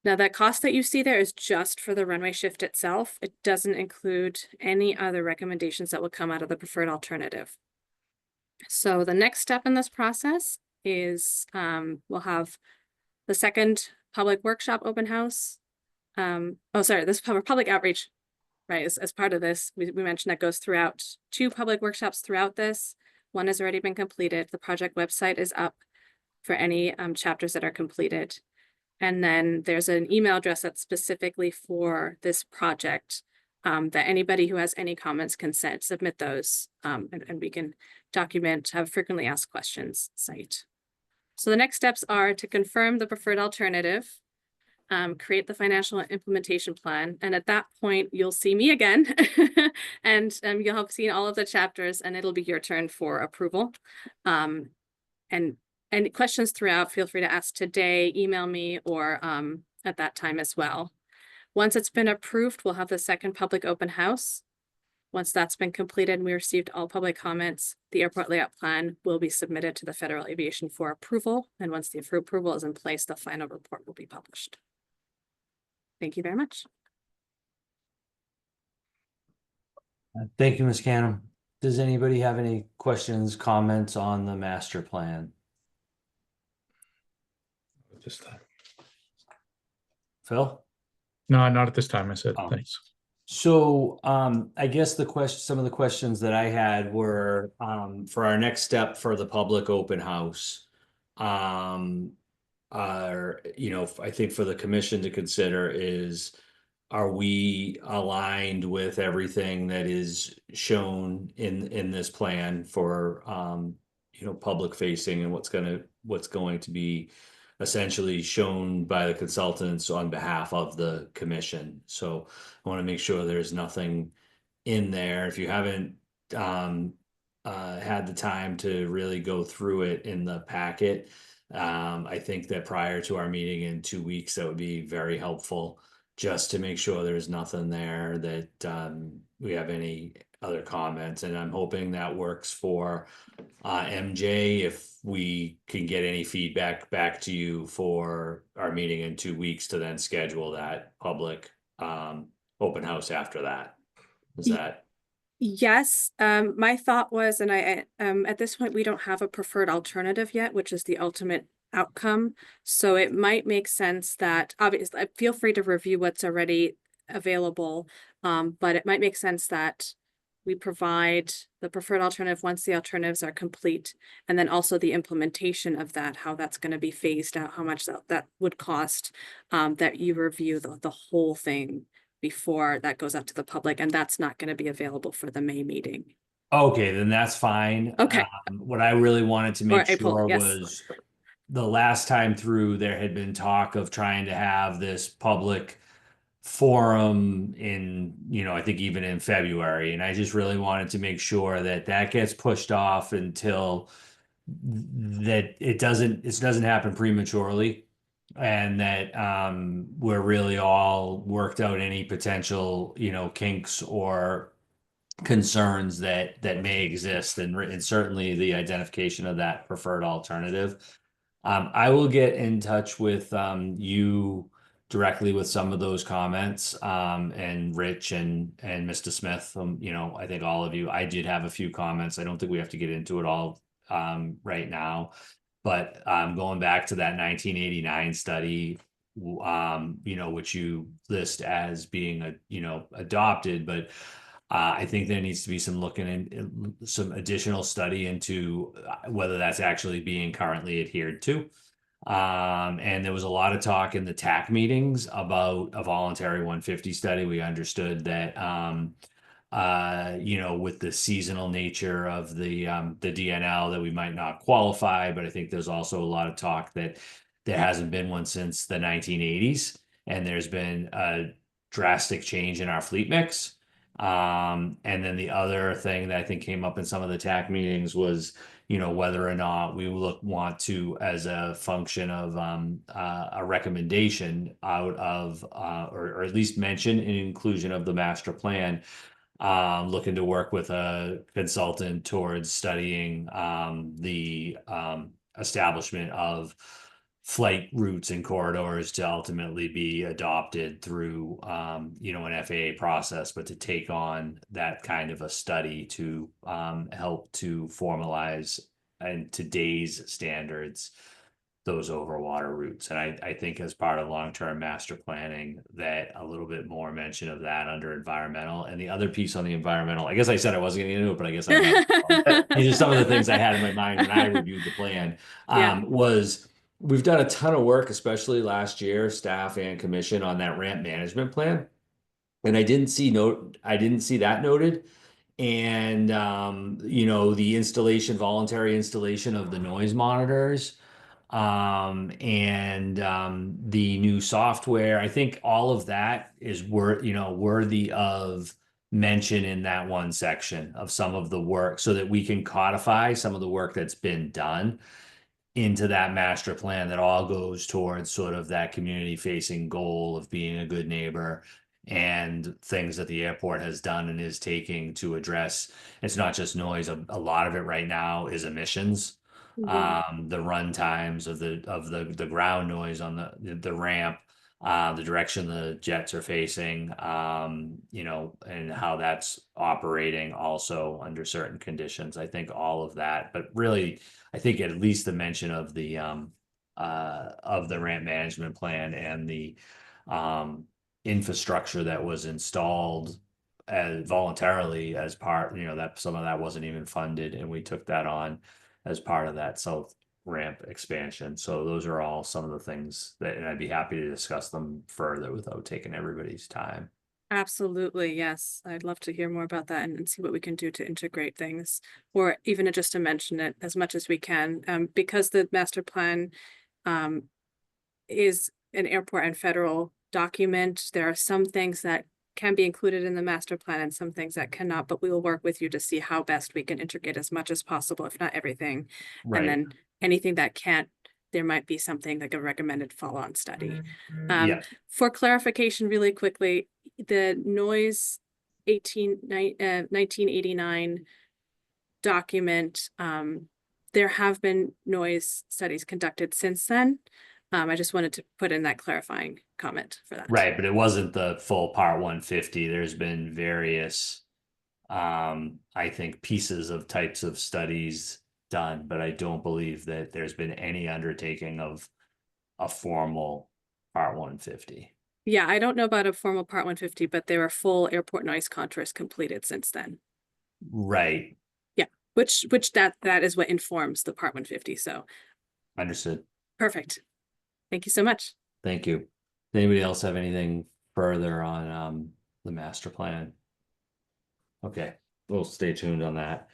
[SPEAKER 10] Now that cost that you see there is just for the runway shift itself. It doesn't include any other recommendations that will come out of the preferred alternative. So the next step in this process is we'll have the second public workshop open house. This public outreach, right, as part of this. We mentioned that goes throughout 2 public workshops throughout this. One has already been completed. The project website is up for any chapters that are completed. And then there's an email address that's specifically for this project that anybody who has any comments can submit those and we can document, have frequently asked questions site. So the next steps are to confirm the preferred alternative, create the financial implementation plan. And at that point, you'll see me again and you'll have seen all of the chapters and it'll be your turn for approval. And any questions throughout, feel free to ask today, email me, or at that time as well. Once it's been approved, we'll have the second public open house. Once that's been completed and we received all public comments, the airport layout plan will be submitted to the Federal Aviation for approval. And once the approval is in place, the final report will be published. Thank you very much.
[SPEAKER 1] Thank you, Ms. Canham. Does anybody have any questions, comments on the master plan?
[SPEAKER 9] Just
[SPEAKER 1] Phil?
[SPEAKER 9] no, not at this time. I said,
[SPEAKER 1] Oh.
[SPEAKER 9] thanks.
[SPEAKER 1] So I guess some of the questions that I had were for our next step for the public open house. I think for the commission to consider is, are we aligned with everything that is shown in this plan for public facing and what's going to be essentially shown by the consultants on behalf of the commission. So I want to make sure there's nothing in there. If you haven't had the time to really go through it in the packet, I think that prior to our meeting in 2 weeks, that would be very helpful, just to make sure there's nothing there that we have any other comments. And I'm hoping that works for MJ, if we can get any feedback back to you for our meeting in 2 weeks to then schedule that public open house after that. Is that?
[SPEAKER 10] Yes, my thought was, and I at this point, we don't have a preferred alternative yet, which is the ultimate outcome. So it might make sense that, obviously, feel free to review what's already available, but it might make sense that we provide the preferred alternative once the alternatives are complete, and then also the implementation of that, how that's going to be phased out, how much that would cost, that you review the whole thing before that goes out to the public, and that's not going to be available for the May meeting.
[SPEAKER 1] Okay, then that's fine.
[SPEAKER 10] Okay.
[SPEAKER 1] What I really wanted to make
[SPEAKER 10] April,
[SPEAKER 1] sure
[SPEAKER 10] yes.
[SPEAKER 1] was the last time through, there had been talk of trying to have this public forum in, I think even in February. And I just really wanted to make sure that that gets pushed off until that it doesn't happen prematurely, and that we're really all worked out any potential, kinks or concerns that may exist, and certainly the identification of that preferred alternative. I will get in touch with you directly with some of those comments, and Rich and Mr. Smith, you know, I think all of you, I did have a few comments. I don't think we have to get into it all right now. But going back to that 1989 study, you know, which you list as being adopted, but I think there needs to be some looking in some additional study into whether that's actually being currently adhered to. And there was a lot of talk in the TAC meetings about a voluntary 150 study. We understood that you know, with the seasonal nature of the DNL, that we might not qualify, but I think there's also a lot of talk that there hasn't been one since the 1980s, and there's been a drastic change in our fleet mix. And then the other thing that I think came up in some of the TAC meetings was, you know, whether or not we want to, as a function of a recommendation out of, or at least mention an inclusion of the master plan, looking to work with a consultant towards studying the establishment of flight routes and corridors to ultimately be adopted through you know, an FAA process, but to take on that kind of a study to help to formalize in today's standards those overwater routes. And I think as part of long-term master planning, that a little bit more mention of that under environmental. And the other piece on the environmental, I guess I said I wasn't going to get into it, but I guess I'm not. These are some of the things I had in my mind when I reviewed the plan.
[SPEAKER 10] Yeah.
[SPEAKER 1] Was we've done a ton of work, especially last year, staff and commission, on that ramp management plan. And I didn't see that noted. And you know, the voluntary installation of the noise monitors, and the new software. I think all of that is worthy of mention in that one section of some of the work, so that we can codify some of the work that's been done into that master plan that all goes towards sort of that community facing goal of being a good neighbor, and things that the airport has done and is taking to address. It's not just noise. A lot of it right now is emissions. The run times of the ground noise on the ramp, the direction the jets are facing, you know, and how that's operating also under certain conditions. I think all of that, but really, I think at least the mention of the ramp management plan and the infrastructure that was installed as voluntarily as part, you know, that some of that wasn't even funded, and we took that on as part of that south ramp expansion. So those are all some of the things that, and I'd be happy to discuss them further without taking everybody's time.
[SPEAKER 10] Absolutely, yes. I'd love to hear more about that and see what we can do to integrate things, or even just to mention it as much as we can. Because the master plan is an airport and federal document, there are some things that can be included in the master plan and some things that cannot, but we will work with you to see how best we can integrate as much as possible, if not everything.
[SPEAKER 1] Right.
[SPEAKER 10] And then anything that can't, there might be something like a recommended follow-on study.
[SPEAKER 1] Yeah.
[SPEAKER 10] For clarification really quickly, the noise 1989 document, there have been noise studies conducted since then. I just wanted to put in that clarifying comment for that.
[SPEAKER 1] Right, but it wasn't the full Part 150. There's been various, I think, pieces of types of studies done, but I don't believe that there's been any undertaking of a formal Part 150.
[SPEAKER 10] Yeah, I don't know about a formal Part 150, but there are full airport noise contours completed since then.
[SPEAKER 1] Right.
[SPEAKER 10] Yeah, which that is what informs the Part 150. So
[SPEAKER 1] Understood.
[SPEAKER 10] perfect. Thank you so much.
[SPEAKER 1] Thank you. Does anybody else have anything further on the master plan? Okay, we'll stay tuned on that.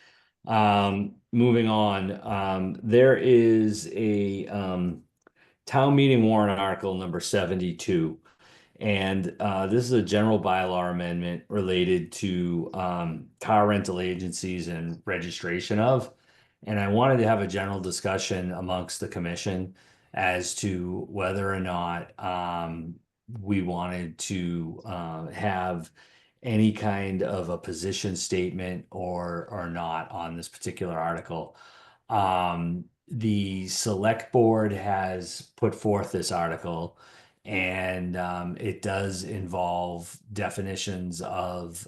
[SPEAKER 1] Moving on, there is a town meeting warrant article number 72. And this is a general bylaw amendment related to car rental agencies and registration of. And I wanted to have a general discussion amongst the commission as to whether or not we wanted to have any kind of a position statement or not on this particular article. The select board has put forth this article, And it does involve definitions of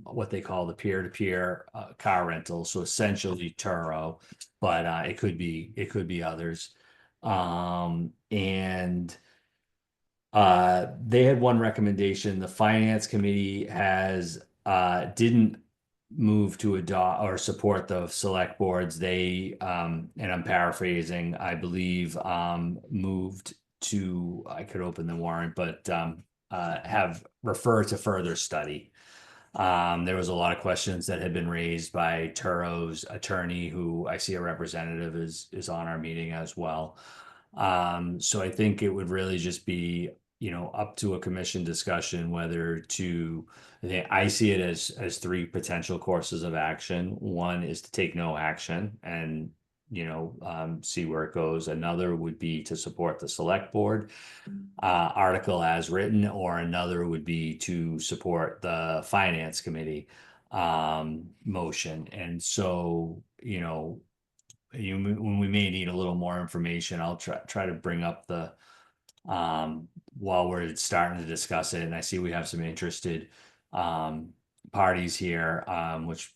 [SPEAKER 1] what they call the peer-to-peer car rental. So essentially Turo, but it could be others. And they had one recommendation. The finance committee has didn't move to adopt or support the select boards. They and I'm paraphrasing, I believe, moved to, I could open the warrant, but have referred to further study. There was a lot of questions that had been raised by Turo's attorney, who I see a representative is on our meeting as well. So I think it would really just be, up to a commission discussion whether to, I see it as three potential courses of action. One is to take no action and, see where it goes. Another would be to support the select board article as written, or another would be to support the finance committee motion. And so, when we may need a little more information, I'll try to bring up the while we're starting to discuss it. And I see we have some interested parties here, which,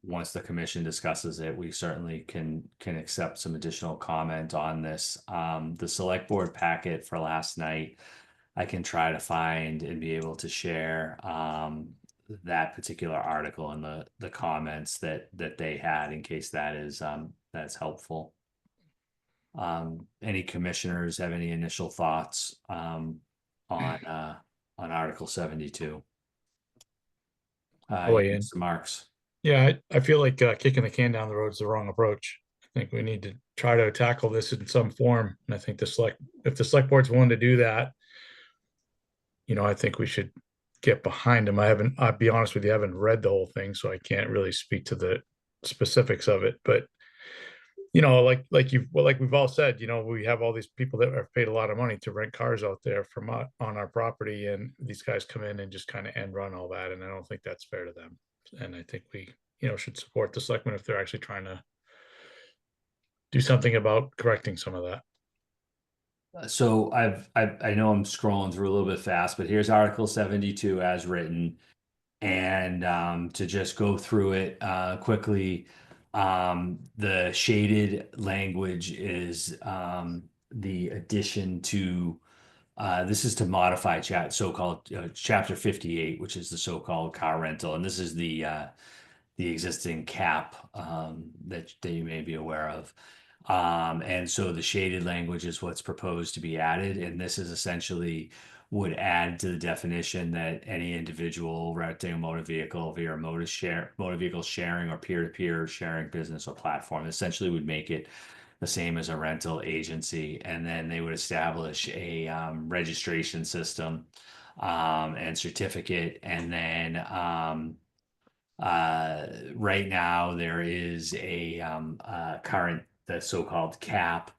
[SPEAKER 1] once the commission discusses it, we certainly can accept some additional comment on this. The select board packet for last night, I can try to find and be able to share that particular article and the comments that they had, in case that is that's helpful. Any commissioners have any initial thoughts on Article 72?
[SPEAKER 9] weigh in.
[SPEAKER 1] Mr. Marks.
[SPEAKER 9] Yeah, I feel like kicking the can down the road is the wrong approach. I think we need to try to tackle this in some form. And I think if the select board's willing to do that, I think we should get behind them. I'll be honest with you, I haven't read the whole thing, so I can't really speak to the specifics of it. But like we've all said, we have all these people that have paid a lot of money to rent cars out there from on our property, and these guys come in and just kind of end run all that, and I don't think that's fair to them. And I think we, should support the selectmen if they're actually trying to do something about correcting some of that.
[SPEAKER 1] So I know I'm scrolling through a little bit fast, but here's Article 72 as written. And to just go through it quickly, the shaded language is the addition to this is to modify so-called chapter 58, which is the so-called car rental, and this is the existing cap that you may be aware of. And so the shaded language is what's proposed to be added, and this is essentially would add to the definition that any individual renting a motor vehicle via motor vehicle sharing or peer-to-peer sharing business or platform essentially would make it the same as a rental agency. And then they would establish a registration system and certificate. And then right now there is a current, the so-called cap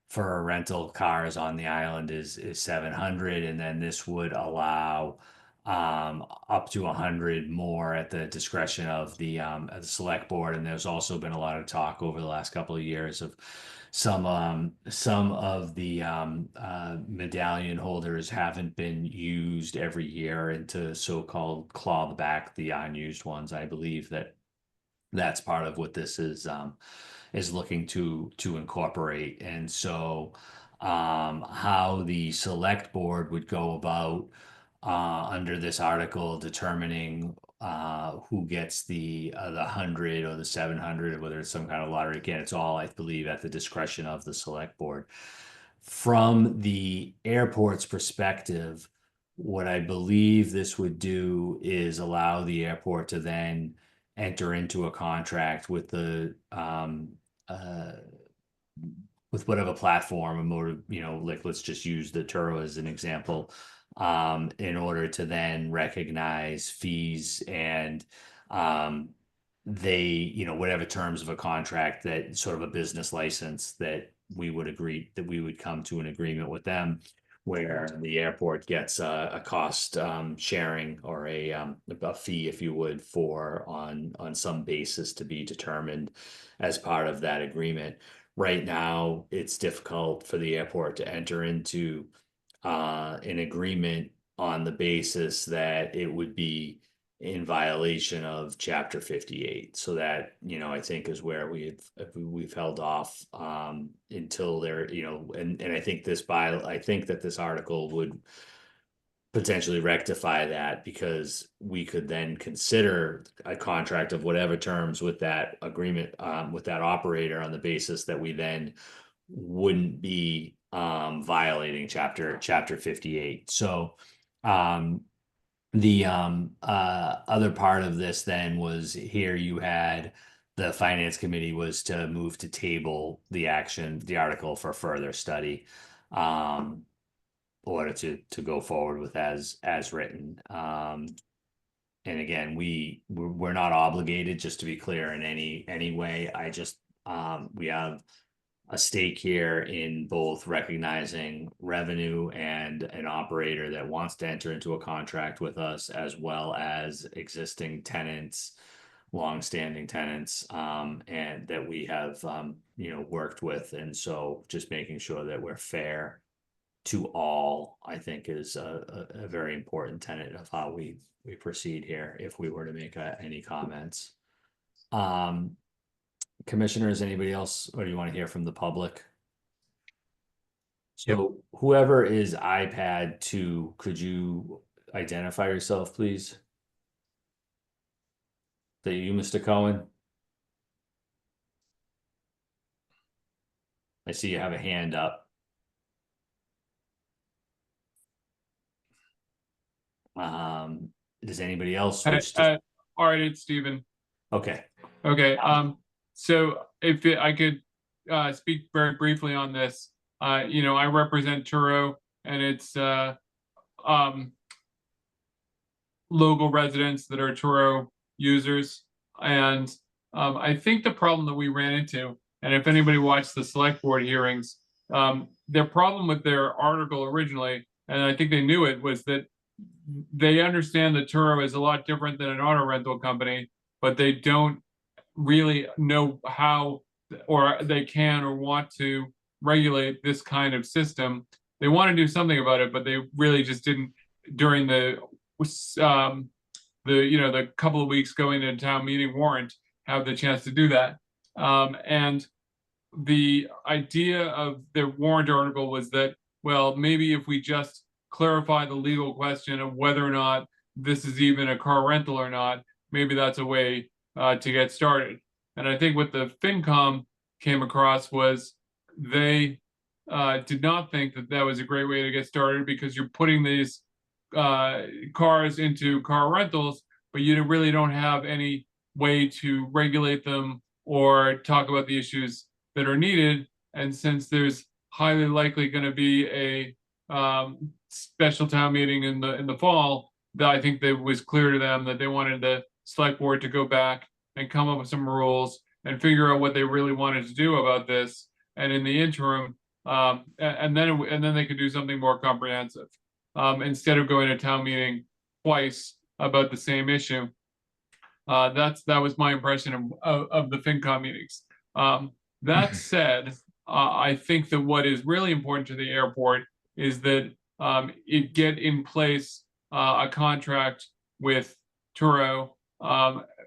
[SPEAKER 1] for rental cars on the island is 700, and then this would allow up to 100 more at the discretion of the select board. And there's also been a lot of talk over the last couple of years of some of the medallion holders haven't been used every year, and to so-called claw back the unused ones. I believe that's part of what this is looking to incorporate. And so how the select board would go about under this article determining who gets the 100 or the 700, whether it's some kind of lottery. Again, it's all, I believe, at the discretion of the select board. From the airport's perspective, what I believe this would do is allow the airport to then enter into a contract with the with whatever platform a motor, like let's just use the Turo as an example, in order to then recognize fees and they, whatever terms of a contract, that sort of a business license that we would come to an agreement with them, where the airport gets a cost sharing or a fee, if you would, for on some basis to be determined as part of that agreement. Right now, it's difficult for the airport to enter into an agreement on the basis that it would be in violation of chapter 58. So that, I think is where we've held off until there, and I think I think that this article would potentially rectify that, because we could then consider a contract of whatever terms with that agreement, with that operator, on the basis that we then wouldn't be violating chapter 58. So the other part of this then was, here you had the finance committee was to move to table the article for further study, order to go forward with as written. And again, we're not obligated, just to be clear, in any way. I just we have a stake here in both recognizing revenue and an operator that wants to enter into a contract with us, as well as existing tenants, longstanding tenants, and that we have worked with. And so just making sure that we're fair to all, I think, is a very important tenet of how we proceed here, if we were to make any comments. Commissioners, anybody else, or do you want to hear from the public? So whoever is iPad 2, could you identify yourself, please? Is that you, Mr. Cohen? I see you have a hand up. Does anybody else wish to?
[SPEAKER 11] All right, it's Stephen.
[SPEAKER 1] Okay.
[SPEAKER 11] Okay, so if I could speak very briefly on this. I represent Turo and its local residents that are Turo users. And I think the problem that we ran into, and if anybody watched the select board hearings, their problem with their article originally, and I think they knew it, was that they understand that Turo is a lot different than an auto rental company, but they don't really know how, or they can or want to regulate this kind of system. They want to do something about it, but they really just didn't during the couple of weeks going to town meeting warrant have the chance to do that. And the idea of the warrant article was that, well, maybe if we just clarify the legal question of whether or not this is even a car rental or not, maybe that's a way to get started. And I think what the FinCom came across was they did not think that that was a great way to get started, because you're putting these cars into car rentals, but you really don't have any way to regulate them or talk about the issues that are needed. And since there's highly likely going to be a special town meeting in the fall, that I think that was clear to them that they wanted the select board to go back and come up with some rules and figure out what they really wanted to do about this. And in the interim, and then they could do something more comprehensive, instead of going to town meeting twice about the same issue. That was my impression of the FinCom meetings. That said, I think that what is really important to the airport is that it get in place a contract with Turo,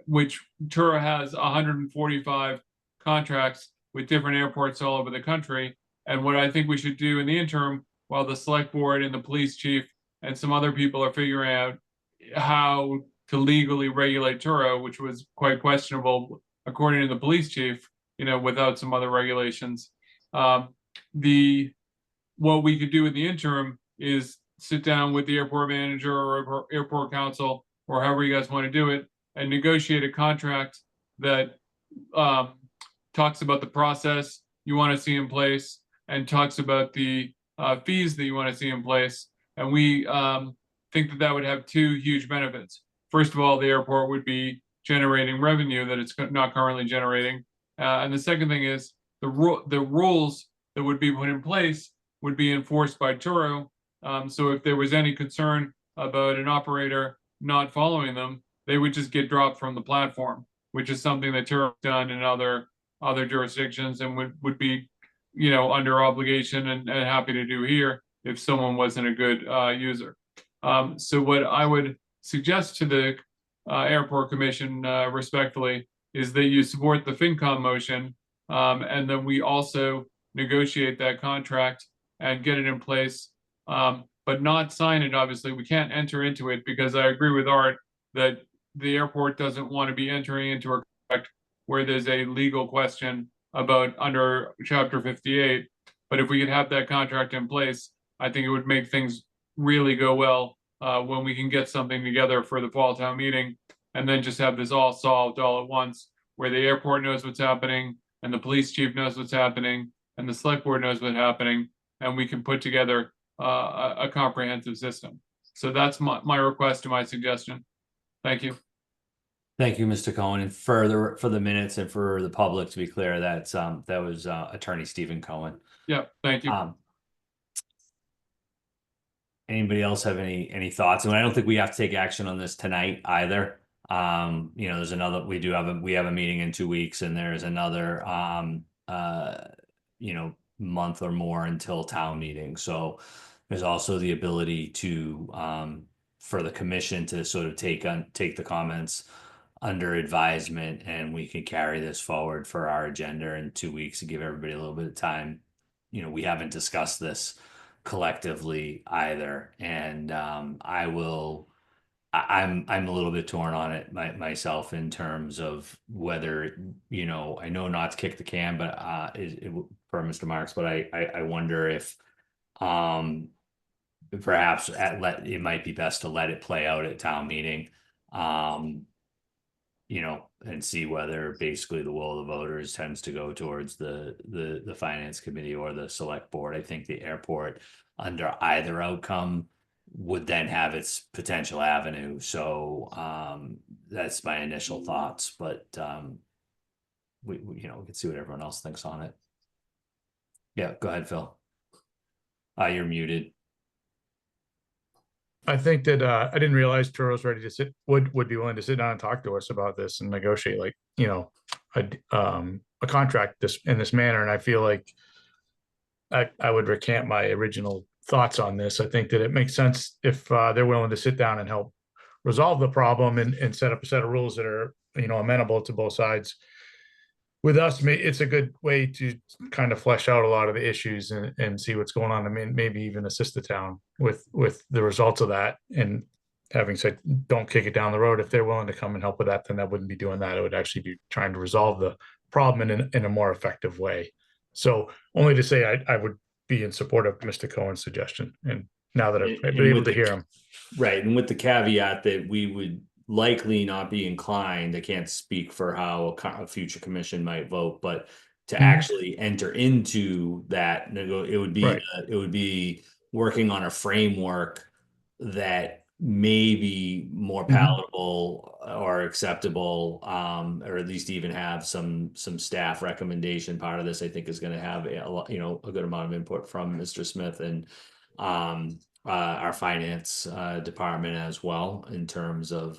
[SPEAKER 11] which Turo has 145 contracts with different airports all over the country. And what I think we should do in the interim, while the select board and the police chief and some other people are figuring out how to legally regulate Turo, which was quite questionable according to the police chief, without some other regulations. What we could do in the interim is sit down with the airport manager or airport council, or however you guys want to do it, and negotiate a contract that talks about the process you want to see in place and talks about the fees that you want to see in place. And we think that would have two huge benefits. First of all, the airport would be generating revenue that it's not currently generating. And the second thing is the rules that would be put in place would be enforced by Turo. So if there was any concern about an operator not following them, they would just get dropped from the platform, which is something that Turo has done in other jurisdictions and would be, under obligation and happy to do here if someone wasn't a good user. So what I would suggest to the Airport Commission respectfully is that you support the FinCom motion, and then we also negotiate that contract and get it in place, but not sign it. Obviously, we can't enter into it because I agree with Art that the airport doesn't want to be entering into a contract where there's a legal question about under Chapter 58. But if we could have that contract in place, I think it would make things really go well when we can get something together for the fall town meeting, and then just have this all solved all at once, where the airport knows what's happening, and the police chief knows what's happening, and the select board knows what's happening, and we can put together a comprehensive system. So that's my request and my suggestion. Thank you.
[SPEAKER 1] Thank you, Mr. Cohen. And further for the minutes and for the public to be clear, that was Attorney Stephen Cohen.
[SPEAKER 11] Yeah, thank you.
[SPEAKER 1] Anybody else have any thoughts? And I don't think we have to take action on this tonight either. You know, there's another, we have a meeting in 2 weeks, and there's another you know, month or more until town meeting. So there's also the ability to for the commission to sort of take the comments under advisement, and we can carry this forward for our agenda in 2 weeks to give everybody a little bit of time. You know, we haven't discussed this collectively either, and I'm a little bit torn on it myself in terms of whether, you know, I know not to kick the can, but for Mr. Marks, but I wonder if perhaps it might be best to let it play out at town meeting, you know, and see whether basically the will of the voters tends to go towards the finance committee or the select board. I think the airport, under either outcome, would then have its potential avenue. So that's my initial thoughts, but we you know, we can see what everyone else thinks on it. Yeah, go ahead, Phil. You're muted.
[SPEAKER 9] I think that I didn't realize Turo's ready to would be willing to sit down and talk to us about this and negotiate, like, you know, a contract in this manner. And I feel like I would recant my original thoughts on this. I think that it makes sense if they're willing to sit down and help resolve the problem and set up a set of rules that are, you know, amenable to both sides. With us, it's a good way to kind of flesh out a lot of the issues and see what's going on. I mean, maybe even assist the town with the results of that. And having said, don't kick it down the road. If they're willing to come and help with that, then that wouldn't be doing that. It would actually be trying to resolve the problem in a more effective way. So only to say I would be in support of Mr. Cohen's suggestion. And now that I've been able to hear him.
[SPEAKER 1] Right. And with the caveat that we would likely not be inclined, I can't speak for how a future commission might vote, but to actually enter into that, it would be, it would be working on a framework that may be more palatable or acceptable, or at least even have some staff recommendation. Part of this, I think, is going to have a good amount of input from Mr. Smith and our finance department as well, in terms of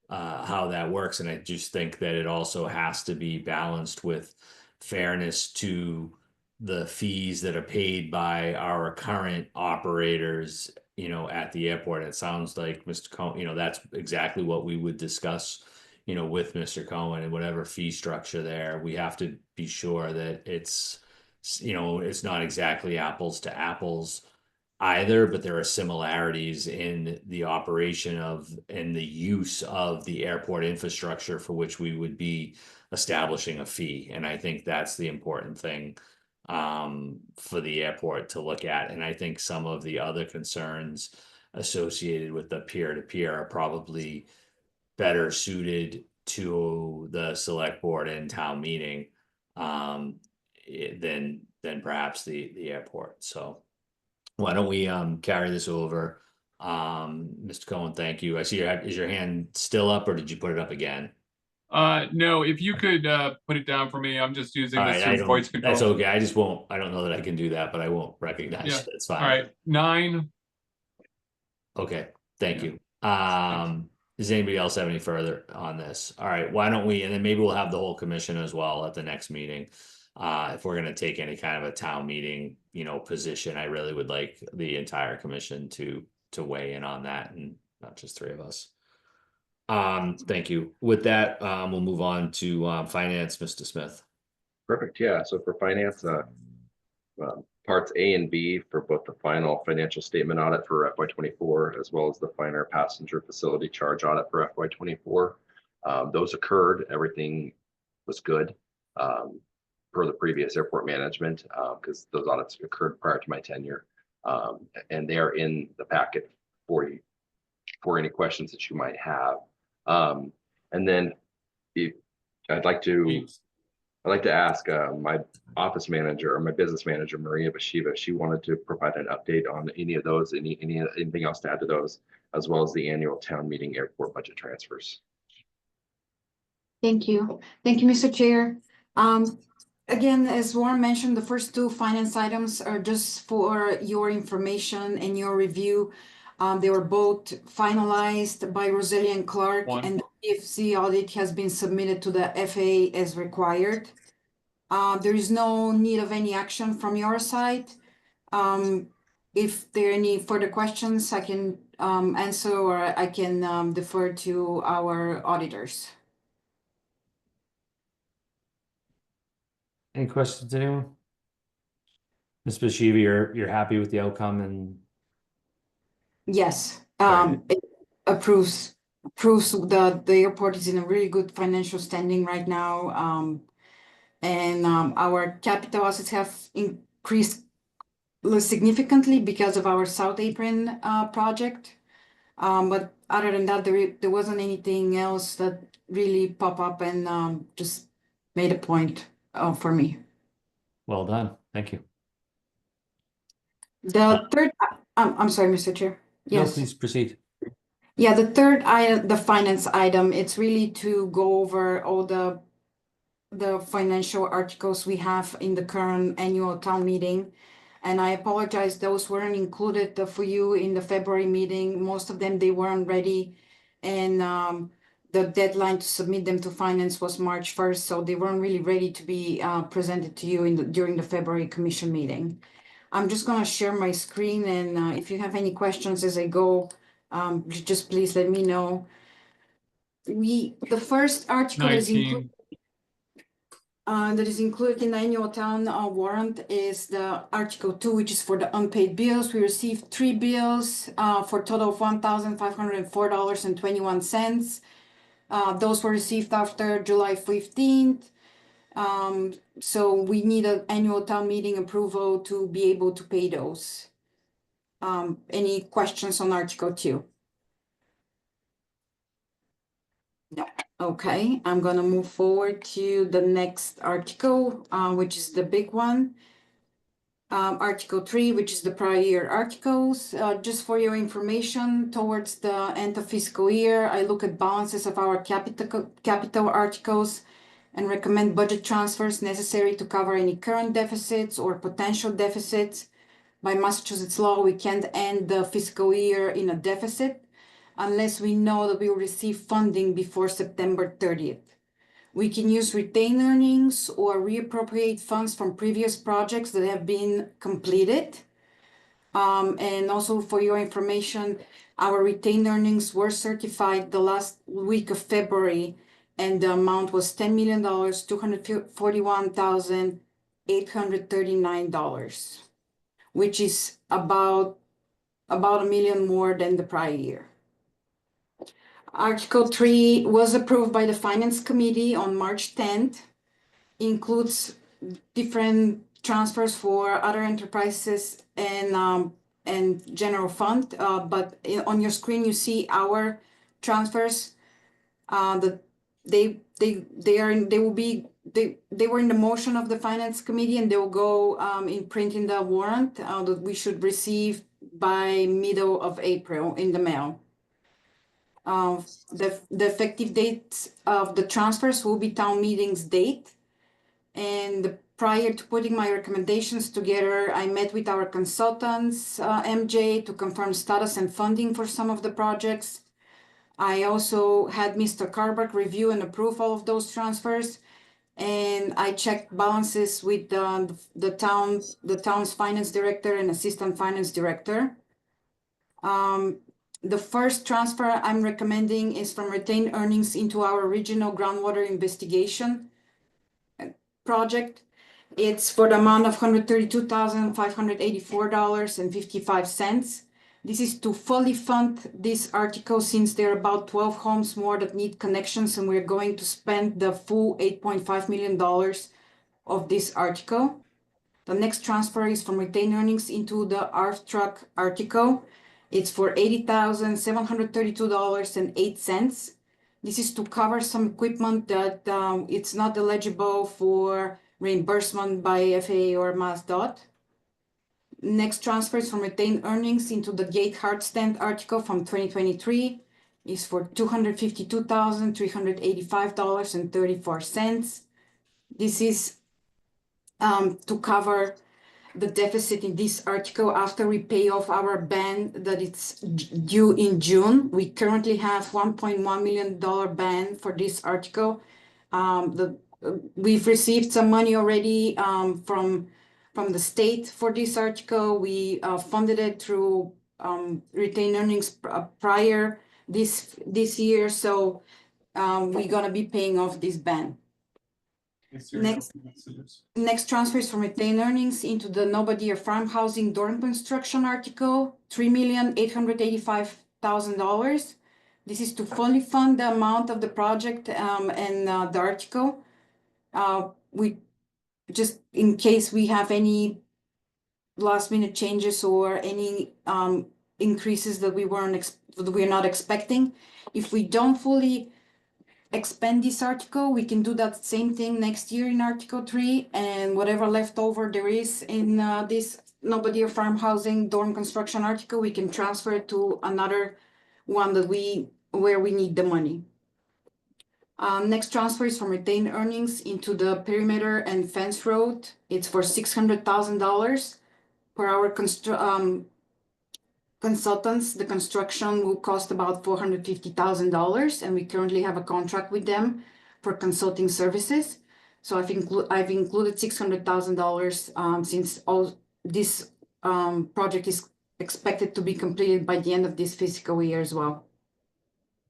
[SPEAKER 1] how that works. And I just think that it also has to be balanced with fairness to the fees that are paid by our current operators, you know, at the airport. It sounds like Mr. Cohen, you know, that's exactly what we would discuss, you know, with Mr. Cohen, and whatever fee structure there, we have to be sure that it's, you know, it's not exactly apples to apples either, but there are similarities in the operation of and the use of the airport infrastructure for which we would be establishing a fee. And I think that's the important thing for the airport to look at. And I think some of the other concerns associated with the peer-to-peer are probably better suited to the select board and town meeting than perhaps the airport. So why don't we carry this over? Mr. Cohen, thank you. I see is your hand still up, or did you put it up again?
[SPEAKER 11] No, if you could put it down for me, I'm just using this voice control.
[SPEAKER 1] That's okay. I don't know that I can do that, but I won't recognize it. It's fine.
[SPEAKER 11] All right, 9.
[SPEAKER 1] Okay, thank you. Does anybody else have any further on this? All right, why don't we, and then maybe we'll have the whole commission as well at the next meeting. if we're gonna take any kind of a town meeting, position, I really would like the entire commission to weigh in on that and not just three of us. Thank you. With that, we'll move on to finance, Mr. Smith.
[SPEAKER 2] Perfect, yeah, so for finance, parts A and B for both the final financial statement audit for FY 24, as well as the final passenger facility charge audit for FY 24. Those occurred, everything was good, per the previous airport management, because those audits occurred prior to my tenure. And they are in the packet for you, for any questions that you might have. And then I'd like to ask my office manager or my business manager, Maria Bashiva, if she wanted to provide an update on any of those, anything else to add to those, as well as the annual town meeting airport budget transfers.
[SPEAKER 7] Thank you. Thank you, Mr. Chair. Again, as Warren mentioned, the first two finance items are just for your information and your review. They were both finalized by Roselia and Clark, and the PFC audit has been submitted to the FAA as required. There is no need of any action from your side. If there are any further questions, I can answer, or I can defer to our auditors.
[SPEAKER 1] Any questions, anyone? Ms. Bashiva, you're happy with the outcome and
[SPEAKER 7] Yes,
[SPEAKER 1] Right.
[SPEAKER 7] it proves the airport is in a really good financial standing right now. And our capital assets have increased significantly because of our South Apron project. But other than that, there wasn't anything else that really popped up and just made a point for me.
[SPEAKER 1] well done. Thank you.
[SPEAKER 7] The third, I'm sorry, Mr. Chair.
[SPEAKER 1] No,
[SPEAKER 7] Yes.
[SPEAKER 1] please proceed.
[SPEAKER 7] Yeah, the third item, the finance item, it's really to go over all the financial articles we have in the current annual town meeting. And I apologize, those weren't included for you in the February meeting. Most of them, they weren't ready. And the deadline to submit them to finance was March 1st, so they weren't really ready to be presented to you during the February commission meeting. I'm just gonna share my screen, and if you have any questions as I go, just please let me know. The first article is included.
[SPEAKER 11] 19.
[SPEAKER 7] That is included in the annual town warrant is the Article 2, which is for the unpaid bills. We received 3 bills for a total of $1,504.21. Those were received after July 15th. So we need an annual town meeting approval to be able to pay those. Any questions on Article 2? No. Okay, I'm gonna move forward to the next article, which is the big one. Article 3, which is the prior year articles. Just for your information, towards the end of fiscal year, I look at balances of our capital articles and recommend budget transfers necessary to cover any current deficits or potential deficits. By Massachusetts law, we can't end the fiscal year in a deficit unless we know that we will receive funding before September 30th. We can use retained earnings or reappropriate funds from previous projects that have been completed. And also for your information, our retained earnings were certified the last week of February, and the amount was $10,241,839, which is about $1 million more than the prior year. Article 3 was approved by the Finance Committee on March 10th, includes different transfers for other enterprises and general fund. But on your screen, you see our transfers. They were in the motion of the Finance Committee, and they will go in print in the warrant that we should receive by middle of April in the mail. The effective date of the transfers will be town meeting's date. And prior to putting my recommendations together, I met with our consultants, MJ, to confirm status and funding for some of the projects. I also had Mr. Carback review and approve all of those transfers. And I checked balances with the town's finance director and assistant finance director. The first transfer I'm recommending is from retained earnings into our regional groundwater investigation project. It's for the amount of $132,584.55. This is to fully fund this article since there are about 12 homes more that need connections, and we're going to spend the full $8.5 million of this article. The next transfer is from retained earnings into the ARF truck article. It's for $80,732.08. This is to cover some equipment that it's not eligible for reimbursement by FAA or MassDOT. Next transfer is from retained earnings into the gate hard stand article from 2023 is for $252,385.34. This is to cover the deficit in this article after we pay off our ban that it's due in June. We currently have $1.1 million ban for this article. We've received some money already from the state for this article. We funded it through retained earnings prior this year, so we're gonna be paying off this ban. Next transfer is from retained earnings into the Nobody Farm Housing dorm construction article, $3,885,000. This is to fully fund the amount of the project and the article. We just in case we have any last minute changes or any increases that we're not expecting. If we don't fully expand this article, we can do that same thing next year in Article 3, and whatever leftover there is in this Nobody Farm Housing dorm construction article, we can transfer it to another one that where we need the money. Next transfer is from retained earnings into the perimeter and fence road. It's for $600,000 per our consultants. The construction will cost about $450,000, and we currently have a contract with them for consulting services. So I've included $600,000 since all this project is expected to be completed by the end of this fiscal year as well.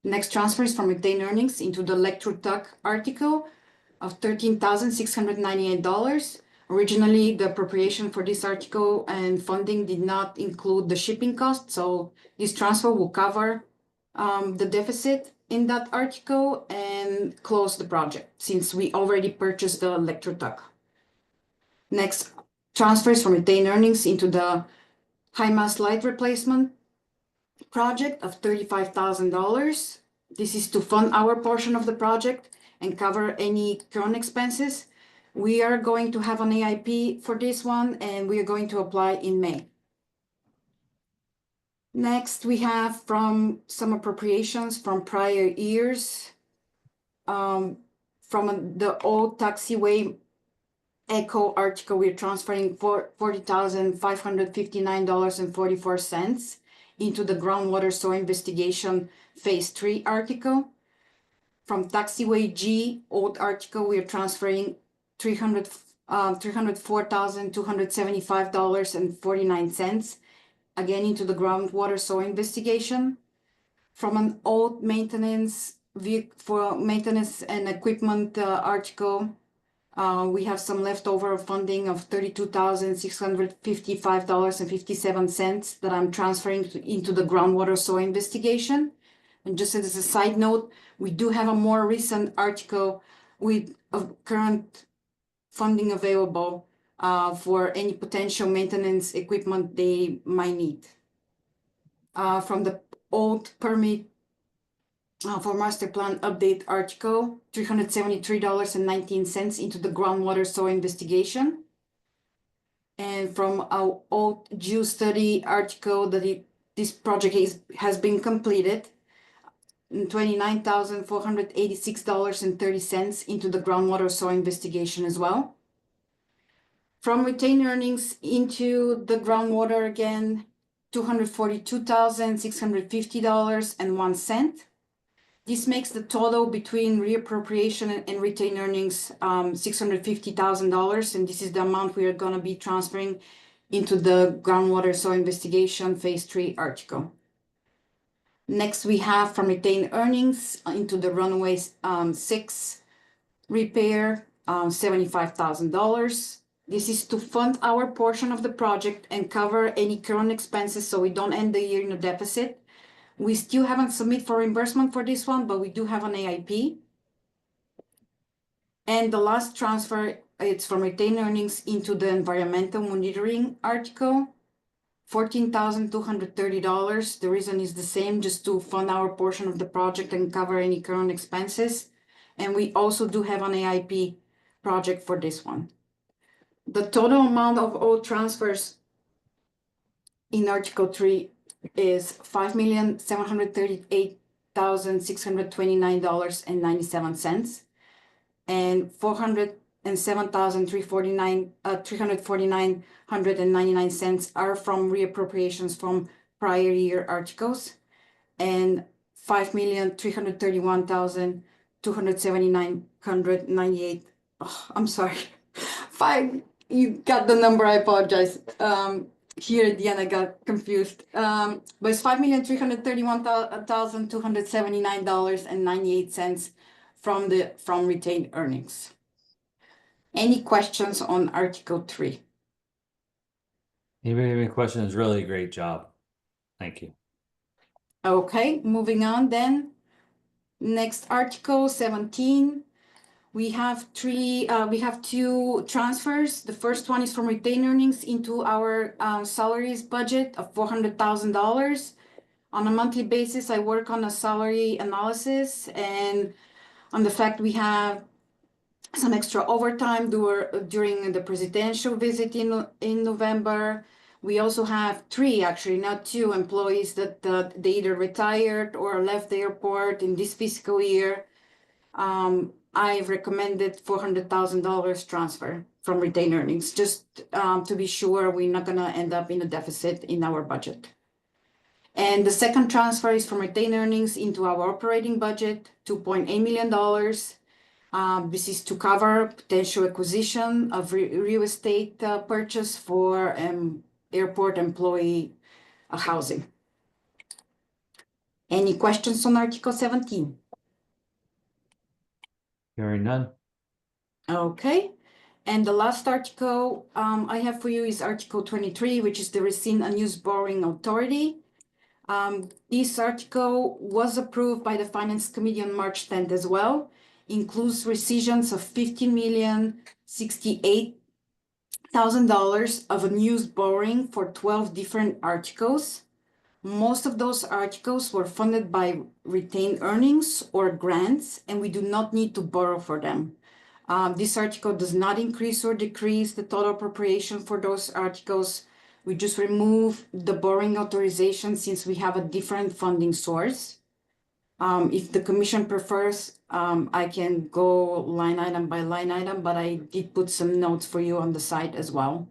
[SPEAKER 7] Next transfer is from retained earnings into the electro-tuck article of $13,698. Originally, the appropriation for this article and funding did not include the shipping cost, so this transfer will cover the deficit in that article and close the project since we already purchased the electro-tuck. Next transfer is from retained earnings into the high mast light replacement project of $35,000. This is to fund our portion of the project and cover any current expenses. We are going to have an AIP for this one, and we are going to apply in May. Next, we have from some appropriations from prior years. From the old taxiway Echo article, we're transferring $40,559.44 into the groundwater soil investigation phase 3 article. From taxiway G old article, we are transferring $304,275.49 again into the groundwater soil investigation. From an old maintenance for maintenance and equipment article, we have some leftover funding of $32,655.57 that I'm transferring into the groundwater soil investigation. And just as a side note, we do have a more recent article with current funding available for any potential maintenance equipment they might need. From the old permit for master plan update article, $373.19 into the groundwater soil investigation. And from our old GeoStudy article that this project has been completed, $29,486.30 into the groundwater soil investigation as well. From retained earnings into the groundwater again, $242,650.01. This makes the total between reappropriation and retained earnings $650,000, and this is the amount we are gonna be transferring into the groundwater soil investigation phase 3 article. Next, we have from retained earnings into the runway 6 repair, $75,000. This is to fund our portion of the project and cover any current expenses so we don't end the year in a deficit. We still haven't submitted for reimbursement for this one, but we do have an AIP. And the last transfer, it's from retained earnings into the environmental monitoring article, $14,230. The reason is the same, just to fund our portion of the project and cover any current expenses. And we also do have an AIP project for this one. The total amount of all transfers in Article 3 is $5,738,629.97, and $407,349.99 are from reappropriations from prior year articles, and $5,331,279.98. Oh, I'm sorry. You got the number, I apologize. Here at the end, I got confused. But it's $5,331,279.98 from retained earnings. Any questions on Article 3?
[SPEAKER 1] Anybody have any questions? Really great job. Thank you.
[SPEAKER 7] Okay, moving on then. Next, Article 17. We have two transfers. The first one is from retained earnings into our salaries budget of $400,000. On a monthly basis, I work on a salary analysis and on the fact we have some extra overtime during the presidential visit in November. We also have 3, actually, not 2 employees that they either retired or left the airport in this fiscal year. I've recommended $400,000 transfer from retained earnings, just to be sure we're not gonna end up in a deficit in our budget. And the second transfer is from retained earnings into our operating budget, $2.8 million. This is to cover potential acquisition of real estate purchase for airport employee housing. Any questions on Article 17?
[SPEAKER 1] Hearing none.
[SPEAKER 7] Okay, and the last article I have for you is Article 23, which is the Rescind Unused Borrowing Authority. This article was approved by the Finance Committee on March 10th as well. Includes rescissions of $15,068,000 of unused borrowing for 12 different articles. Most of those articles were funded by retained earnings or grants, and we do not need to borrow for them. This article does not increase or decrease the total appropriation for those articles. We just remove the borrowing authorization since we have a different funding source. If the commission prefers, I can go line item by line item, but I did put some notes for you on the site as well.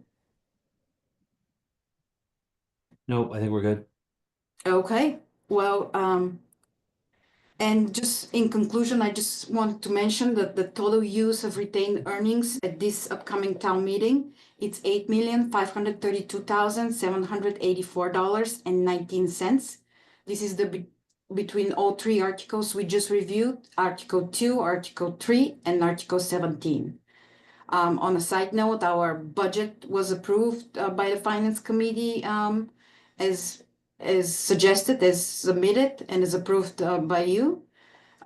[SPEAKER 1] Nope, I think we're good.
[SPEAKER 7] Okay, well, and just in conclusion, I just want to mention that the total use of retained earnings at this upcoming town meeting, it's $8,532,784.19. This is between all 3 articles we just reviewed, Article 2, Article 3, and Article 17. On a side note, our budget was approved by the Finance Committee as suggested, as submitted, and is approved by you.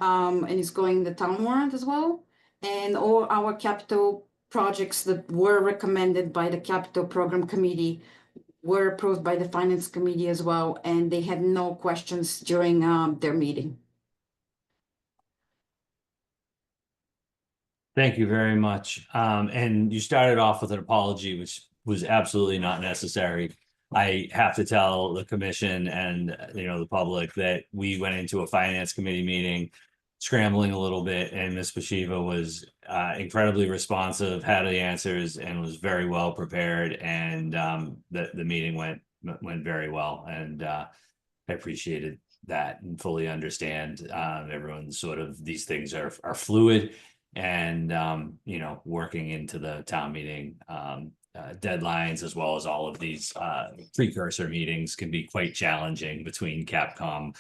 [SPEAKER 7] And it's going the town warrant as well. And all our capital projects that were recommended by the Capital Program Committee were approved by the Finance Committee as well, and they had no questions during their meeting.
[SPEAKER 1] Thank you very much. And you started off with an apology, which was absolutely not necessary. I have to tell the commission and, the public that we went into a finance committee meeting scrambling a little bit, and Ms. Pashiva was incredibly responsive, had the answers, and was very well prepared. And the meeting went very well, and I appreciated that and fully understand, everyone's sort of, these things are fluid. And, you know, working into the town meeting, deadlines, as well as all of these, precursor meetings can be quite challenging between Capcom,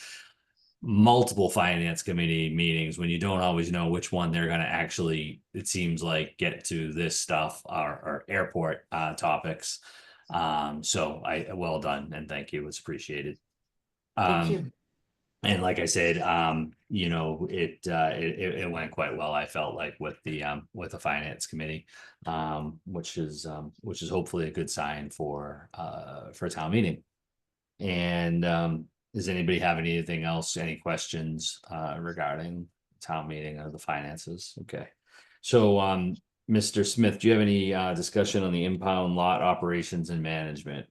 [SPEAKER 1] multiple finance committee meetings, when you don't always know which one they're gonna actually, it seems like, get to this stuff, or airport, topics. So well done, and thank you, it's appreciated.
[SPEAKER 7] Thank you.
[SPEAKER 1] And like I said, you know, it went quite well, I felt like, with the finance committee, which is hopefully a good sign for town meeting. And, does anybody have anything else, any questions, regarding town meeting or the finances? Okay. So, Mr. Smith, do you have any, discussion on the impound lot operations and management?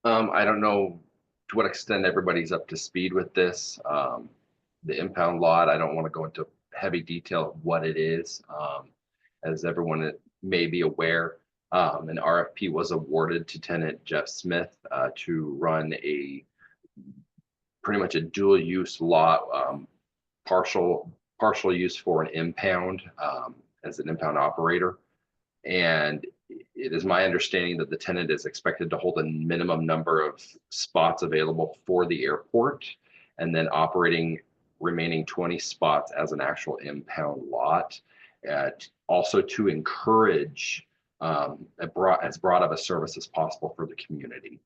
[SPEAKER 2] I don't know to what extent everybody's up to speed with this. The impound lot, I don't want to go into heavy detail of what it is. As everyone may be aware, an RFP was awarded to tenant Jeff Smith to run pretty much a dual use lot, partial use for an impound, as an impound operator. And it is my understanding that the tenant is expected to hold a minimum number of spots available for the airport, and then operating remaining 20 spots as an actual impound lot, also to encourage as broad of a service as possible for the community.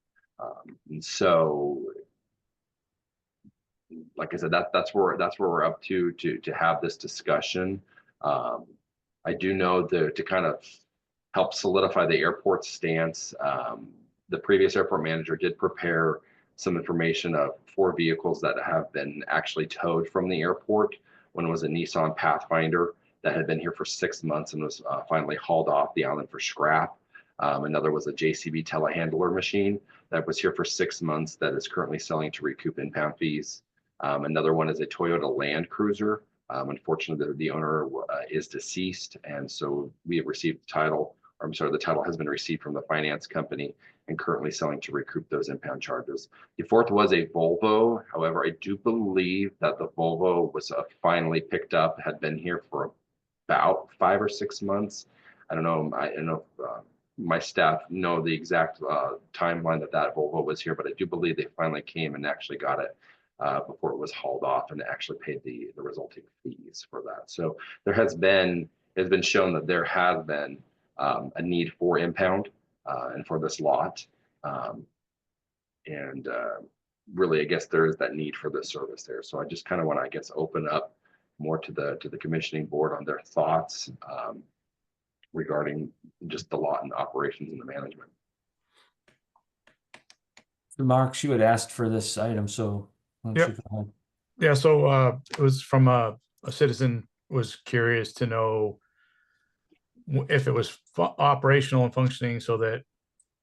[SPEAKER 2] And so, like I said, that's where we're up to have this discussion. I do know to kind of help solidify the airport stance. The previous airport manager did prepare some information of 4 vehicles that have been actually towed from the airport. One was a Nissan Pathfinder that had been here for 6 months and was finally hauled off the island for scrap. Another was a JCB telehandler machine that was here for 6 months that is currently selling to recoup impound fees. Another one is a Toyota Land Cruiser. Unfortunately, the owner is deceased, and so we have received the title. I'm sorry, the title has been received from the finance company and currently selling to recoup those impound charges. The 4th was a Volvo. However, I do believe that the Volvo was finally picked up, had been here for about 5 or 6 months. I don't know. I don't know if my staff know the exact timeline that Volvo was here, but I do believe they finally came and actually got it before it was hauled off and actually paid the resulting fees for that. So there has been shown that there has been a need for impound and for this lot. Really, I guess there is that need for this service there. So I just kind of want to, I guess, open up more to the commissioning board on their thoughts regarding just the lot and operations and the management.
[SPEAKER 1] Marks, you had asked for this item, so. why don't
[SPEAKER 9] Yep.
[SPEAKER 1] you go ahead?
[SPEAKER 9] Yeah, so it was from a citizen was curious to know if it was operational and functioning, so that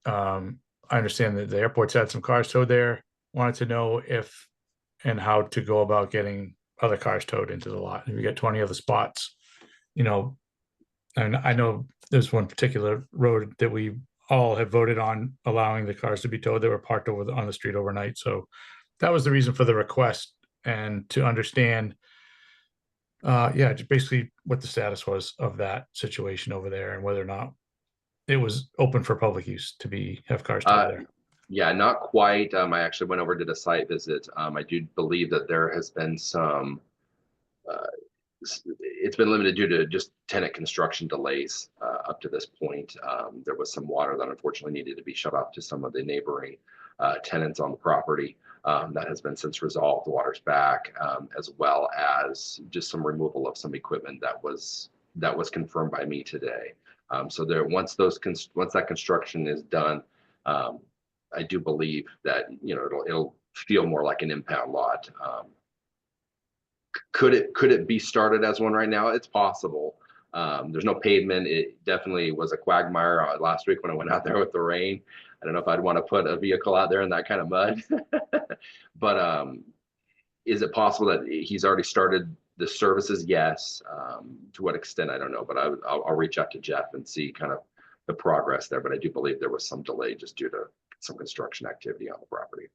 [SPEAKER 9] I understand that the airport's had some cars towed there. Wanted to know if and how to go about getting other cars towed into the lot. If you get 20 other spots, you know, and I know there's one particular road that we all have voted on allowing the cars to be towed that were parked on the street overnight. So that was the reason for the request, and to understand, just basically what the status was of that situation over there and whether or not it was open for public use to have cars towed there.
[SPEAKER 2] Yeah, not quite. I actually went over, did a site visit. I do believe that there has been some, it's been limited due to just tenant construction delays up to this point. There was some water that unfortunately needed to be shut off to some of the neighboring tenants on the property. That has been since resolved. The water's back, as well as just some removal of some equipment that was confirmed by me today. So there, once that construction is done, I do believe that, you know, it'll feel more like an impound lot. Could it be started as one right now? It's possible. There's no pavement. It definitely was a quagmire last week when I went out there with the rain. I don't know if I'd want to put a vehicle out there in that kind of mud. But is it possible that he's already started the services? Yes. To what extent, I don't know, but I'll reach out to Jeff and see kind of the progress there. But I do believe there was some delay just due to some construction activity on the property.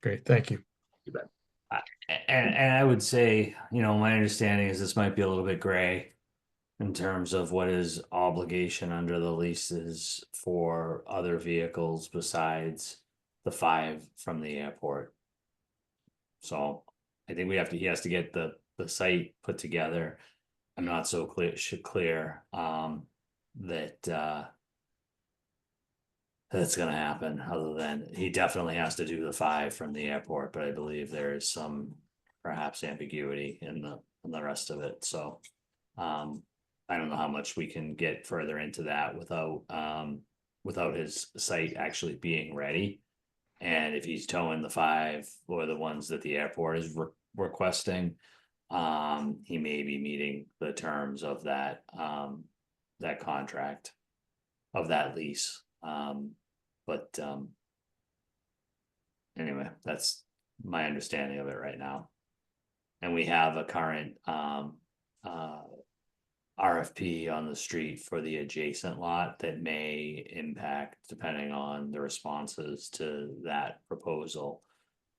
[SPEAKER 9] Great, thank you.
[SPEAKER 2] You bet.
[SPEAKER 1] And I would say, you know, my understanding is this might be a little bit gray in terms of what his obligation under the leases for other vehicles besides the 5 from the airport. So I think he has to get the site put together. I'm not so clear that that's gonna happen, other than he definitely has to do the 5 from the airport, but I believe there is some perhaps ambiguity in the rest of it, so. I don't know how much we can get further into that without his site actually being ready. And if he's towing the 5 or the ones that the airport is requesting, he may be meeting the terms of that contract of that lease. But anyway, that's my understanding of it right now. And we have a current RFP on the street for the adjacent lot that may impact, depending on the responses to that proposal.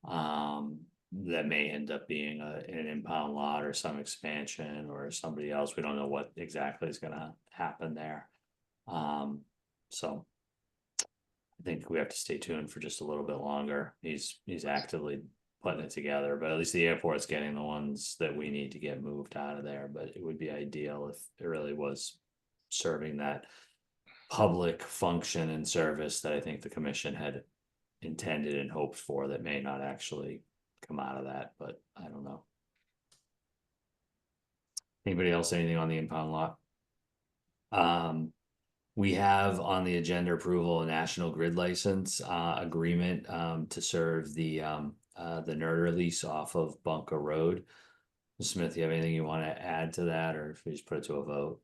[SPEAKER 1] That may end up being an impound lot or some expansion or somebody else. We don't know what exactly is gonna happen there. So I think we have to stay tuned for just a little bit longer. He's actively putting it together, but at least the airport's getting the ones that we need to get moved out of there. But it would be ideal if it really was serving that public function and service that I think the commission had intended and hoped for, that may not actually come out of that, but I don't know. Anybody else, anything on the impound lot? We have on the agenda approval a National Grid license agreement to serve the Nerder lease off of Bunker Road. Mr. Smith, you have anything you want to add to that, or if we just put it to a vote?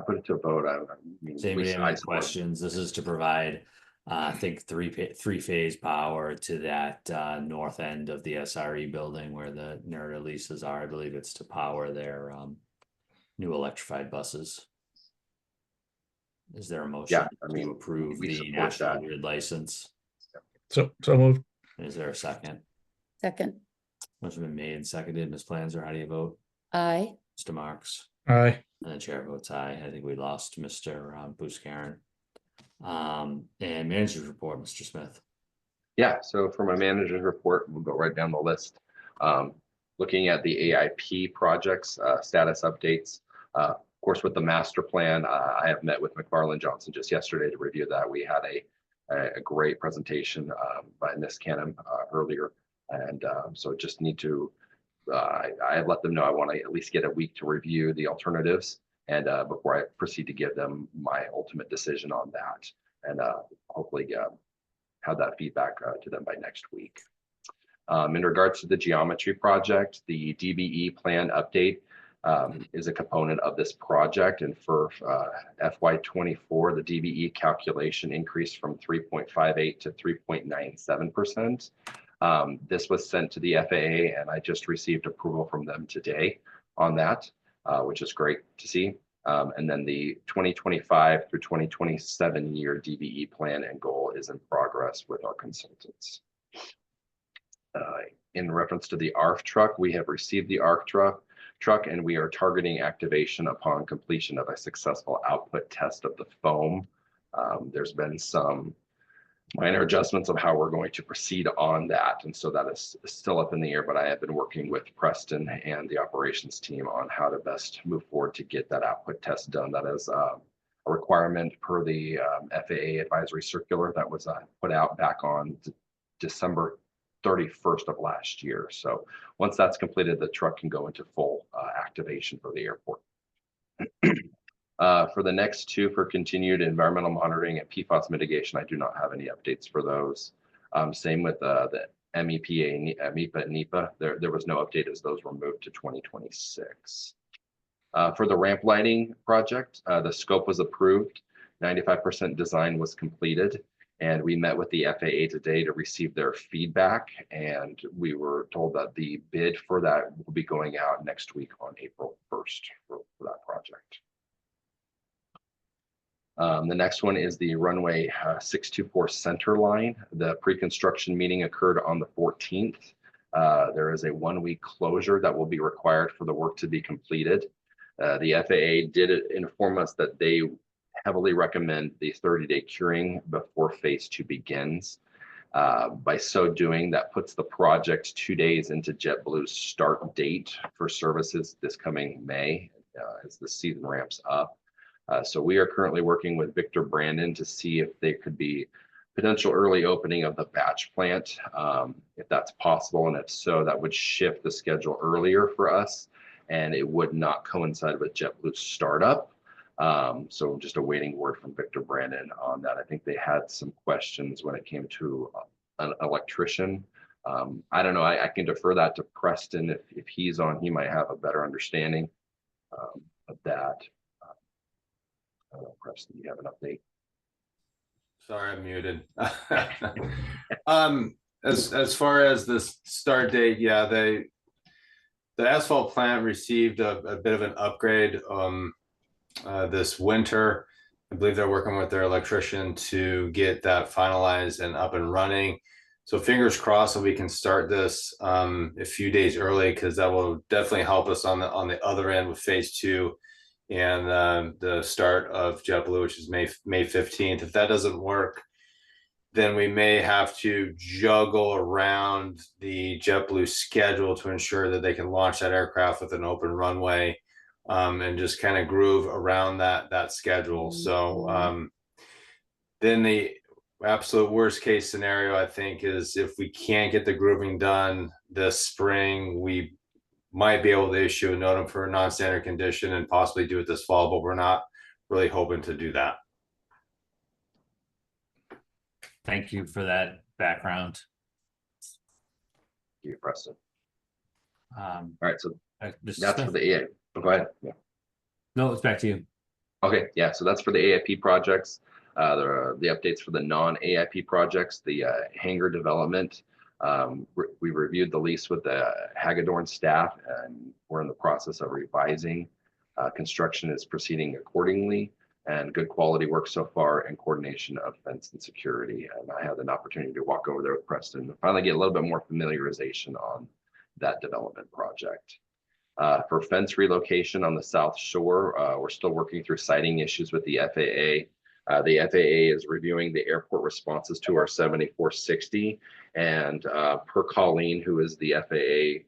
[SPEAKER 2] Put it to a vote. I mean,
[SPEAKER 1] Does anybody have any questions? This is to provide, I think, three-phase power to that north end of the SRE building where the Nerder leases are. I believe it's to power their new electrified buses. Is there a motion to approve the National Grid license?
[SPEAKER 9] So moved.
[SPEAKER 1] Is there a second?
[SPEAKER 12] Second,
[SPEAKER 1] Motion been made and seconded. Ms. Planzer, how do you vote?
[SPEAKER 12] aye.
[SPEAKER 1] Mr. Marks?
[SPEAKER 9] Aye.
[SPEAKER 1] And the chair votes aye. I think we lost Mr. Buskaren. And manager's report, Mr. Smith.
[SPEAKER 2] Yeah, so for my manager's report, we'll go right down the list. Looking at the AIP projects, status updates. Of course, with the master plan, I have met with McFarland Johnson just yesterday to review that. We had a great presentation by Ms. Canham earlier. And so just need to, I let them know I want to at least get a week to review the alternatives and before I proceed to give them my ultimate decision on that. And hopefully have that feedback to them by next week. In regards to the geometry project, the DBE plan update is a component of this project. And for FY24, the DBE calculation increased from 3.58 to 3.97%. This was sent to the FAA and I just received approval from them today on that, which is great to see. And then the 2025 through 2027 year DBE plan and goal is in progress with our consultants. In reference to the ARF truck, we have received the ARF truck and we are targeting activation upon completion of a successful output test of the foam. There's been some minor adjustments of how we're going to proceed on that. And so that is still up in the air, but I have been working with Preston and the operations team on how to best move forward to get that output test done. That is a requirement per the FAA advisory circular that was put out back on December 31st of last year. So once that's completed, the truck can go into full activation for the airport. For the next two, for continued environmental monitoring and PFAS mitigation, I do not have any updates for those. Same with the MEPA, MEPA, and NEPA. There was no update as those were moved to 2026. For the ramp lighting project, the scope was approved. 95% design was completed. And we met with the FAA today to receive their feedback. And we were told that the bid for that will be going out next week on April 1st for that project. The next one is the runway 624 center line. The pre-construction meeting occurred on the 14th. There is a 1-week closure that will be required for the work to be completed. The FAA did inform us that they heavily recommend the 30-day curing before phase 2 begins. By so doing, that puts the project 2 days into JetBlue's start date for services this coming May as the season ramps up. So we are currently working with Victor Brandon to see if there could be potential early opening of the batch plant, if that's possible. And if so, that would shift the schedule earlier for us, and it would not coincide with JetBlue's startup. So just awaiting word from Victor Brandon on that. I think they had some questions when it came to an electrician. I don't know, I can defer that to Preston. If he's on, he might have a better understanding of that. I don't know, Preston, do you have an update?
[SPEAKER 12] Sorry, I'm muted. As far as the start date, yeah, the asphalt plant received a bit of an upgrade this winter. I believe they're working with their electrician to get that finalized and up and running. So fingers crossed that we can start this a few days early, because that will definitely help us on the other end with phase 2 and the start of JetBlue, which is May 15th. If that doesn't work, then we may have to juggle around the JetBlue schedule to ensure that they can launch that aircraft with an open runway, and just kind of groove around that schedule. So then the absolute worst case scenario, I think, is if we can't get the grooving done this spring, we might be able to issue a NOTAM for a non-standard condition and possibly do it this fall, but we're not really hoping to do that.
[SPEAKER 1] Thank you for that background.
[SPEAKER 2] Thank you, Preston.
[SPEAKER 1] All
[SPEAKER 2] right, so
[SPEAKER 1] Mr.
[SPEAKER 2] that's
[SPEAKER 1] Smith?
[SPEAKER 2] for the AIP. Go ahead. Yeah.
[SPEAKER 1] No, it's back to you.
[SPEAKER 2] Okay, yeah, so that's for the AIP projects. The updates for the non-AIP projects, the hangar development. We reviewed the lease with the Hagedorn staff, and we're in the process of revising. Construction is proceeding accordingly, and good quality work so far, and coordination of fence and security. And I had an opportunity to walk over there with Preston and finally get a little bit more familiarization on that development project. For fence relocation on the South Shore, we're still working through siting issues with the FAA. The FAA is reviewing the airport responses to our 7460, and per Colleen, who is the FAA,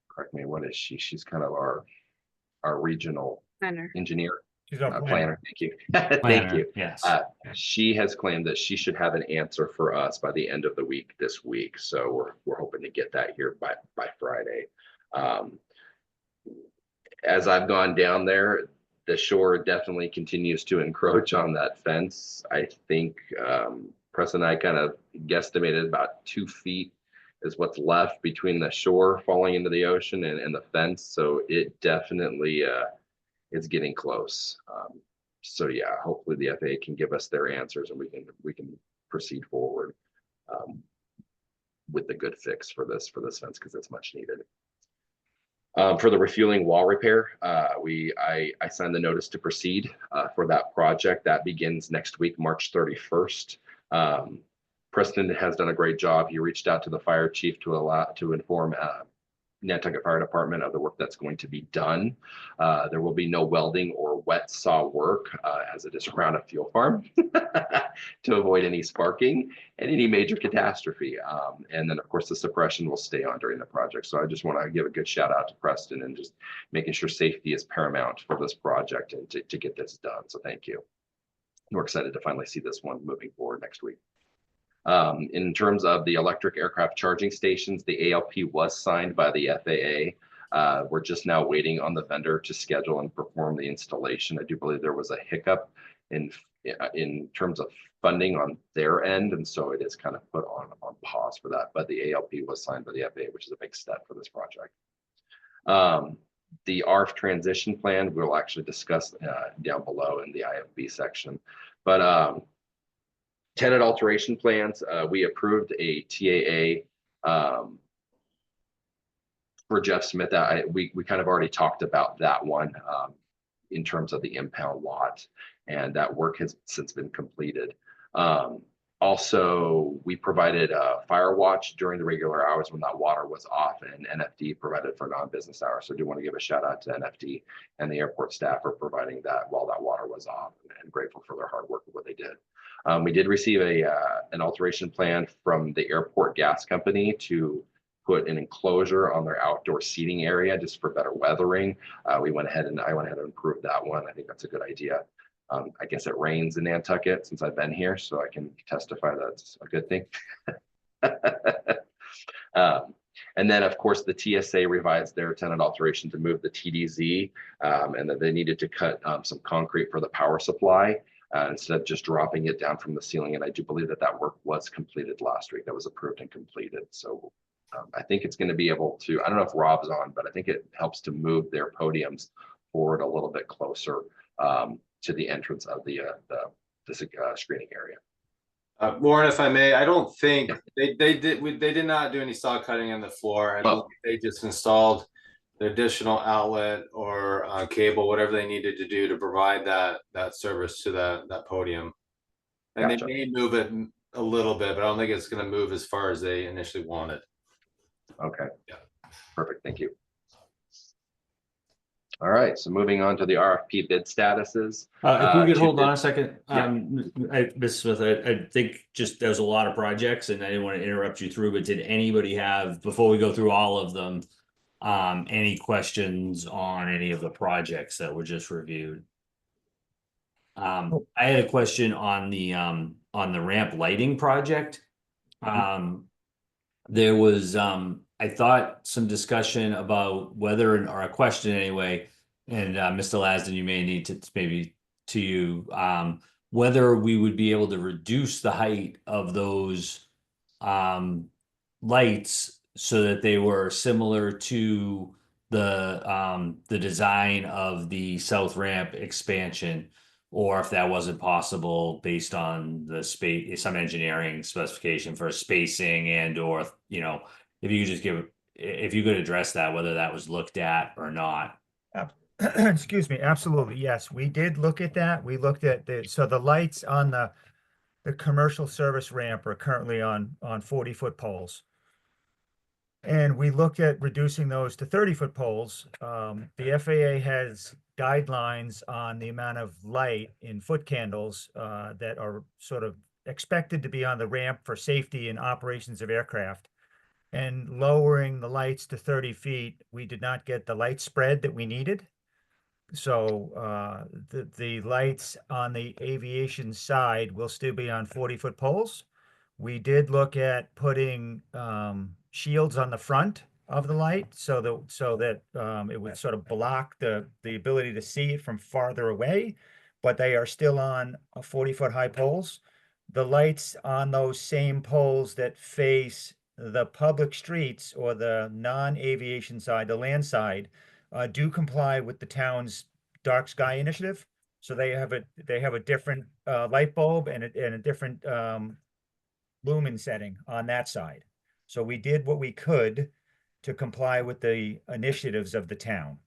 [SPEAKER 2] correct me, what is she? She's kind of our regional
[SPEAKER 10] Planner.
[SPEAKER 2] engineer.
[SPEAKER 5] She's our
[SPEAKER 2] Planner. Thank you.
[SPEAKER 1] Planner,
[SPEAKER 2] Thank you.
[SPEAKER 1] yes.
[SPEAKER 2] She has claimed that she should have an answer for us by the end of the week this week. So we're hoping to get that here by Friday. As I've gone down there, the shore definitely continues to encroach on that fence. I think Preston and I kind of guesstimated about 2 feet is what's left between the shore falling into the ocean and the fence. So it definitely is getting close. So yeah, hopefully the FAA can give us their answers and we can proceed forward with the good fix for this fence, because it's much needed. For the refueling wall repair, I signed the notice to proceed for that project. That begins next week, March 31st. Preston has done a great job. He reached out to the fire chief to inform Nantucket Fire Department of the work that's going to be done. There will be no welding or wet saw work, as it is around a fuel farm, to avoid any sparking and any major catastrophe. And then of course the suppression will stay on during the project. So I just want to give a good shout out to Preston and just making sure safety is paramount for this project and to get this done. So thank you. We're excited to finally see this one moving forward next week. In terms of the electric aircraft charging stations, the ALP was signed by the FAA. We're just now waiting on the vendor to schedule and perform the installation. I do believe there was a hiccup in terms of funding on their end, and so it is kind of put on pause for that. But the ALP was signed by the FAA, which is a big step for this project. The ARF transition plan we'll actually discuss down below in the IFB section, but tenant alteration plans, we approved a TAA for Jeff Smith. We kind of already talked about that one in terms of the impound lot, and that work has since been completed. Also, we provided fire watch during the regular hours when that water was off, and NFD provided for non-business hours. So I do want to give a shout out to NFD and the airport staff for providing that while that water was off, and grateful for their hard work of what they did. We did receive an alteration plan from the airport gas company to put an enclosure on their outdoor seating area just for better weathering. I went ahead and improved that one. I think that's a good idea. I guess it rains in Nantucket since I've been here, so I can testify that's a good thing. And then, of course, the TSA revised their tenant alteration to move the TDZ, and that they needed to cut some concrete for the power supply instead of just dropping it down from the ceiling. And I do believe that work was completed last week. That was approved and completed. So I think it's going to be able to, I don't know if Rob's on, but I think it helps to move their podiums forward a little bit closer to the entrance of the screening area.
[SPEAKER 12] Warren, if I may, I don't think they did not do any saw cutting on the floor. I believe they just installed the additional outlet or cable, whatever they needed to do to provide that service to that podium. And
[SPEAKER 2] Gotcha.
[SPEAKER 12] they may move it a little bit, but I don't think it's going to move as far as they initially wanted.
[SPEAKER 2] Okay.
[SPEAKER 12] Yeah.
[SPEAKER 2] Perfect. Thank you. All right, so moving on to the RFP bid statuses.
[SPEAKER 1] If we could
[SPEAKER 2] two
[SPEAKER 1] hold on a
[SPEAKER 2] bids-
[SPEAKER 1] second, Ms. Smith, I think just there's a lot of projects and I didn't want to interrupt you through, but did anybody have, before we go through all of them, any questions on any of the projects that were just reviewed? I had a question on the ramp lighting project. There was, I thought, some discussion about whether, or a question anyway, and Mr. Lasden, you may need to maybe to you, whether we would be able to reduce the height of those lights so that they were similar to the design of the south ramp expansion, or if that wasn't possible based on the space, some engineering specification for spacing and or, you know, if you could just if you could address that, whether that was looked at or not.
[SPEAKER 5] Excuse me, absolutely, yes, we did look at that. We looked at the lights on the commercial service ramp are currently on 40-foot poles. And we looked at reducing those to 30-foot poles. The FAA has guidelines on the amount of light in foot candles that are sort of expected to be on the ramp for safety and operations of aircraft. And lowering the lights to 30 feet, we did not get the light spread that we needed. So the lights on the aviation side will still be on 40-foot poles. We did look at putting shields on the front of the light so that it would sort of block the ability to see it from farther away, but they are still on 40-foot high poles. The lights on those same poles that face the public streets or the non-aviation side, the land side, do comply with the town's dark sky initiative. So they have a different light bulb and a different lumen setting on that side. So we did what we could to comply with the initiatives of the town.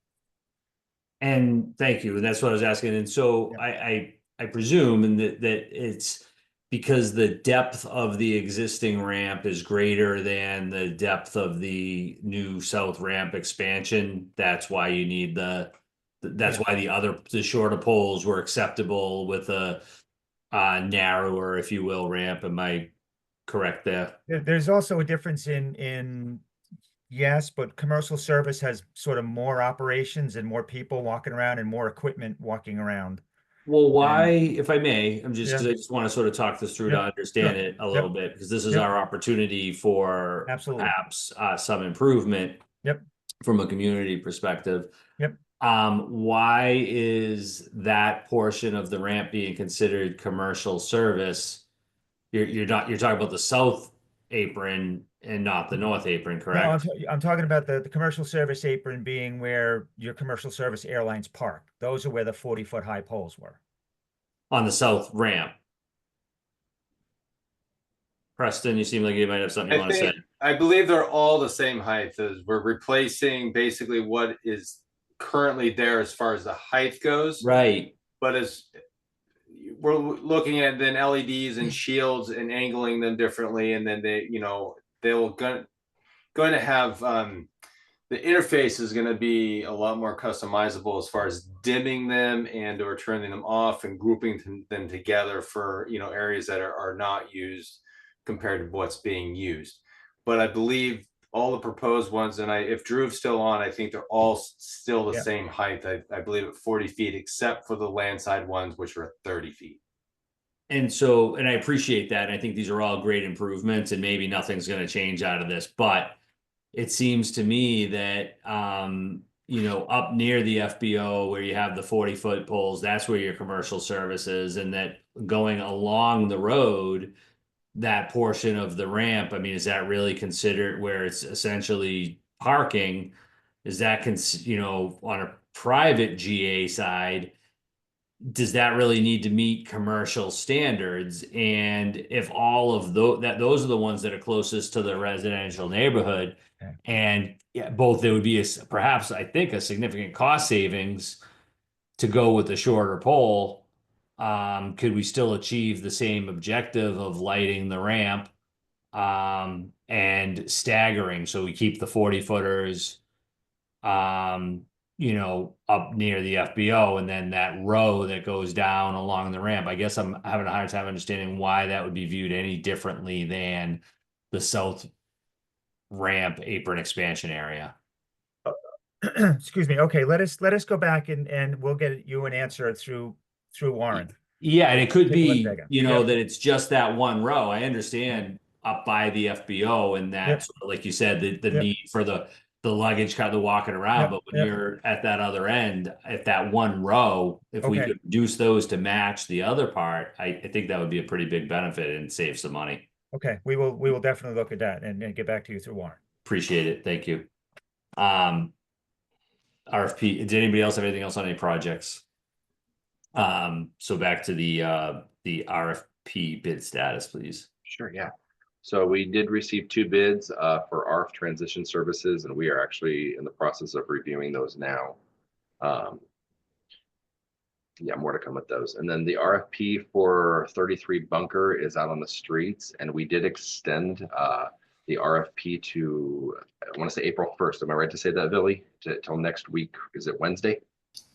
[SPEAKER 1] And thank you. And that's what I was asking. And so I presume that it's because the depth of the existing ramp is greater than the depth of the new south ramp expansion. That's why you need that's why the shorter poles were acceptable with a narrower, if you will, ramp. Am I correct there?
[SPEAKER 5] There's also a difference in yes, but commercial service has sort of more operations and more people walking around and more equipment walking around.
[SPEAKER 1] Well, why, if I may, I just
[SPEAKER 5] Yeah.
[SPEAKER 1] want to sort of talk this through to
[SPEAKER 5] Yep.
[SPEAKER 1] understand
[SPEAKER 5] Sure.
[SPEAKER 1] it a little bit, because this is
[SPEAKER 5] Yep.
[SPEAKER 1] our opportunity for
[SPEAKER 5] Absolutely.
[SPEAKER 1] perhaps some improvement.
[SPEAKER 5] Yep.
[SPEAKER 1] From a community perspective.
[SPEAKER 5] Yep.
[SPEAKER 1] Why is that portion of the ramp being considered commercial service? You're talking about the south apron and not the north apron,
[SPEAKER 5] No,
[SPEAKER 1] correct?
[SPEAKER 5] I'm talking about the commercial service apron being where your commercial service airlines park. Those are where the 40-foot high poles were.
[SPEAKER 1] On the south ramp. Preston, you seem like you might have something you want to say.
[SPEAKER 12] I believe they're all the same height. We're replacing basically what is currently there as far as the height goes.
[SPEAKER 1] Right.
[SPEAKER 12] But we're looking at then LEDs and shields and angling them differently, and then they will going to have the interface is going to be a lot more customizable as far as dimming them and or turning them off and grouping them together for areas that are not used compared to what's being used. But I believe all the proposed ones, and if Drew's still on, I think they're all still the same height. I believe at 40 feet, except for the landside ones, which are 30 feet.
[SPEAKER 1] And so, and I appreciate that. And I think these are all great improvements, and maybe nothing's going to change out of this, but it seems to me that, up near the FBO where you have the 40-foot poles, that's where your commercial service is, and that going along the road, that portion of the ramp, I mean, is that really considered where it's essentially parking? Is that, on a private GA side, does that really need to meet commercial standards? And if all of those are the ones that are closest to the residential neighborhood, and both, there would be perhaps, I think, a significant cost savings to go with the shorter pole. Could we still achieve the same objective of lighting the ramp and staggering? So we keep the 40-footers, up near the FBO, and then that row that goes down along the ramp. I guess I'm having a hard time understanding why that would be viewed any differently than the south ramp apron expansion area.
[SPEAKER 5] Excuse me. Okay, let us go back and we'll get you an answer through Warren.
[SPEAKER 1] Yeah, and it could
[SPEAKER 5] Take a look
[SPEAKER 1] be,
[SPEAKER 5] back.
[SPEAKER 1] that it's just that one row. I understand up by the FBO, and that's like you said, the need for the luggage kind of walking around. But when you're at that other end, at that one row, if we could reduce those to match the other part, I think that would be a pretty big benefit and save some money.
[SPEAKER 5] Okay, we will definitely look at that and get back to you through Warren.
[SPEAKER 1] Appreciate it. Thank you. RFP, did anybody else have anything else on any projects? So back to the RFP bid status, please.
[SPEAKER 2] Sure, yeah. So we did receive 2 bids for RF transition services, and we are actually in the process of reviewing those now. More to come with those. And then the RFP for 33 Bunker is out on the streets, and we did extend the RFP to, I want to say April 1st. Am I right to say that, Billy? Till next week. Is it Wednesday?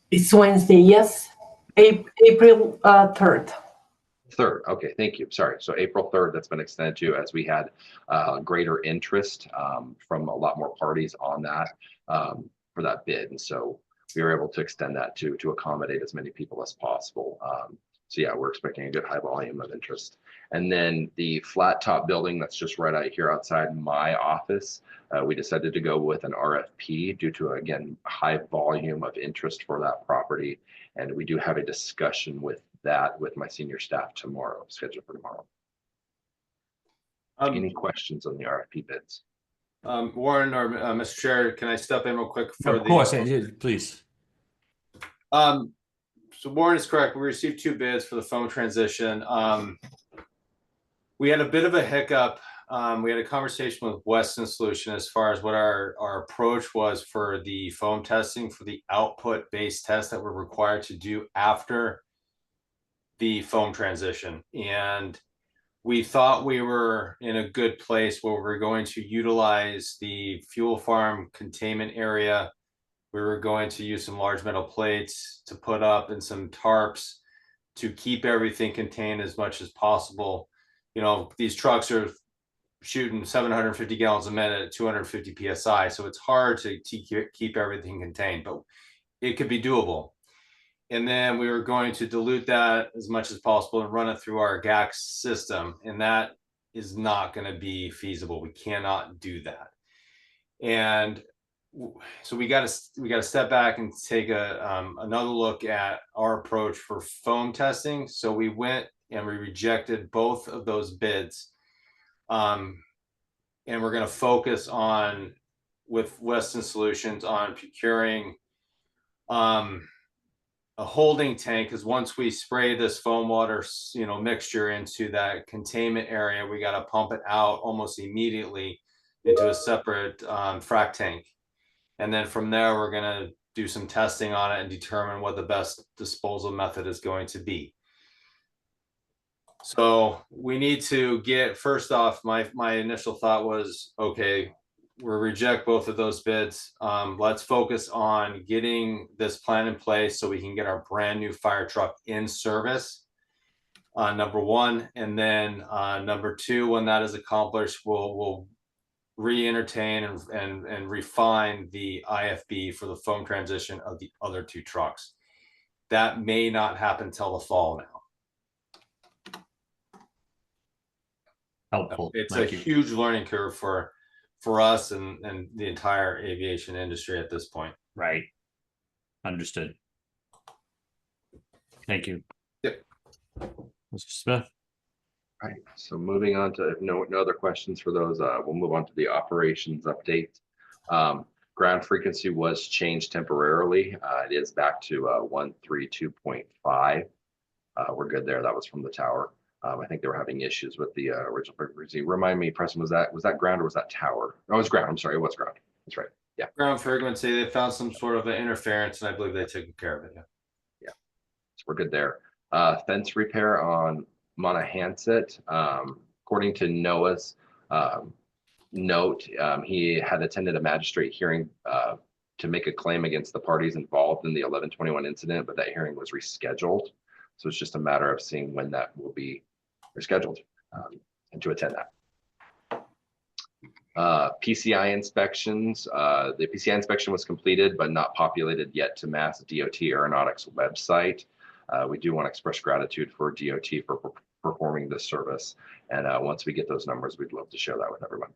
[SPEAKER 3] It's Wednesday, yes. April 3rd.
[SPEAKER 2] 3rd. Okay, thank you. Sorry. So April 3rd, that's been extended to, as we had greater interest from a lot more parties on that for that bid. And so we were able to extend that to accommodate as many people as possible. So yeah, we're expecting a good high volume of interest. And then the flat top building that's just right out here outside my office, we decided to go with an RFP due to, again, high volume of interest for that property. And we do have a discussion with that with my senior staff tomorrow, scheduled for tomorrow. Any questions on the RFP bids?
[SPEAKER 12] Warren or Mr. Chair, can I step in real quick for
[SPEAKER 1] Of course, please.
[SPEAKER 12] So Warren is correct. We received 2 bids for the foam transition. We had a bit of a hiccup. We had a conversation with Weston Solution as far as what our approach was for the foam testing for the output-based test that we're required to do after the foam transition. And we thought we were in a good place where we're going to utilize the fuel farm containment area. We were going to use some large metal plates to put up and some tarps to keep everything contained as much as possible. These trucks are shooting 750 gallons a minute at 250 PSI. So it's hard to keep everything contained, but it could be doable. And then we were going to dilute that as much as possible and run it through our GAC system. And that is not going to be feasible. We cannot do that. And so we got to step back and take another look at our approach for foam testing. So we went and we rejected both of those bids. And we're going to focus on, with Weston Solutions, on procuring a holding tank, because once we spray this foam water mixture into that containment area, we got to pump it out almost immediately into a separate frac tank. And then from there, we're going to do some testing on it and determine what the best disposal method is going to be. So we need to get, first off, my initial thought was, okay, we'll reject both of those bids. Let's focus on getting this plan in place so we can get our brand new fire truck in service. Number one, and then number two, when that is accomplished, we'll re-entertain and refine the IFB for the foam transition of the other two trucks. That may not happen till the fall now.
[SPEAKER 1] Helpful.
[SPEAKER 12] It's
[SPEAKER 1] Thank
[SPEAKER 12] a
[SPEAKER 1] you.
[SPEAKER 12] huge learning curve for us and the entire aviation industry at this point.
[SPEAKER 1] Right. Understood. Thank you.
[SPEAKER 2] Yep.
[SPEAKER 1] Mr. Smith.
[SPEAKER 2] All right, so moving on to, if no other questions for those, we'll move on to the operations update. Ground frequency was changed temporarily. It is back to 132.5. We're good there. That was from the tower. I think they were having issues with the original frequency. Remind me, Preston, was that ground or was that tower? Oh, it was ground. I'm sorry, it was ground. That's right. Yeah.
[SPEAKER 12] Ground frequency, they found some sort of an interference, and I believe they took care of it.
[SPEAKER 2] Yeah. So we're good there. Fence repair on Monahanset. According to Noah's note, he had attended a magistrate hearing to make a claim against the parties involved in the 11/21 incident, but that hearing was rescheduled. So it's just a matter of seeing when that will be rescheduled and to attend that. PCI inspections. The PCI inspection was completed, but not populated yet to Mass DOT Aeronautics website. We do want to express gratitude for DOT for performing this service. And once we get those numbers, we'd love to share that with everyone.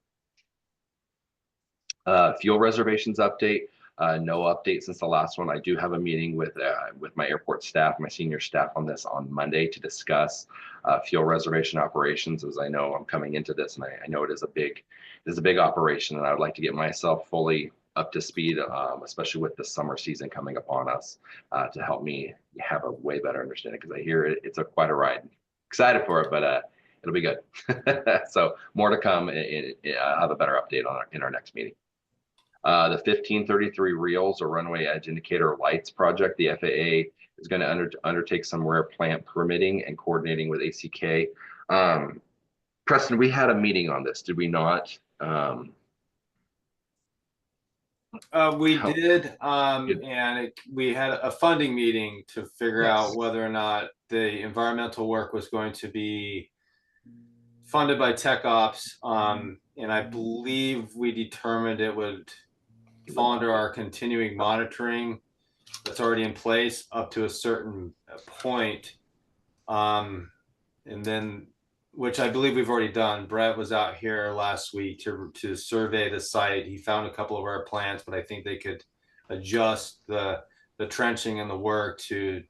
[SPEAKER 2] Fuel reservations update. No update since the last one. I do have a meeting with my airport staff, my senior staff on this on Monday to discuss fuel reservation operations, as I know I'm coming into this, and I know it is a big operation, and I would like to get myself fully up to speed, especially with the summer season coming upon us, to help me have a way better understanding, because I hear it's quite a ride. Excited for it, but it'll be good. So more to come. I'll have a better update on in our next meeting. The 1533 reels or runway edge indicator lights project, the FAA is going to undertake some rare plant permitting and coordinating with ACK. Preston, we had a meeting on this, did we not?
[SPEAKER 12] We did, and we had a funding meeting to figure out whether or not the environmental work was going to be funded by Tech Ops. And I believe we determined it would fall under our continuing monitoring that's already in place up to a certain point. And then, which I believe we've already done. Brett was out here last week to survey the site. He found a couple of our plants, but I think they could adjust the trenching and the work to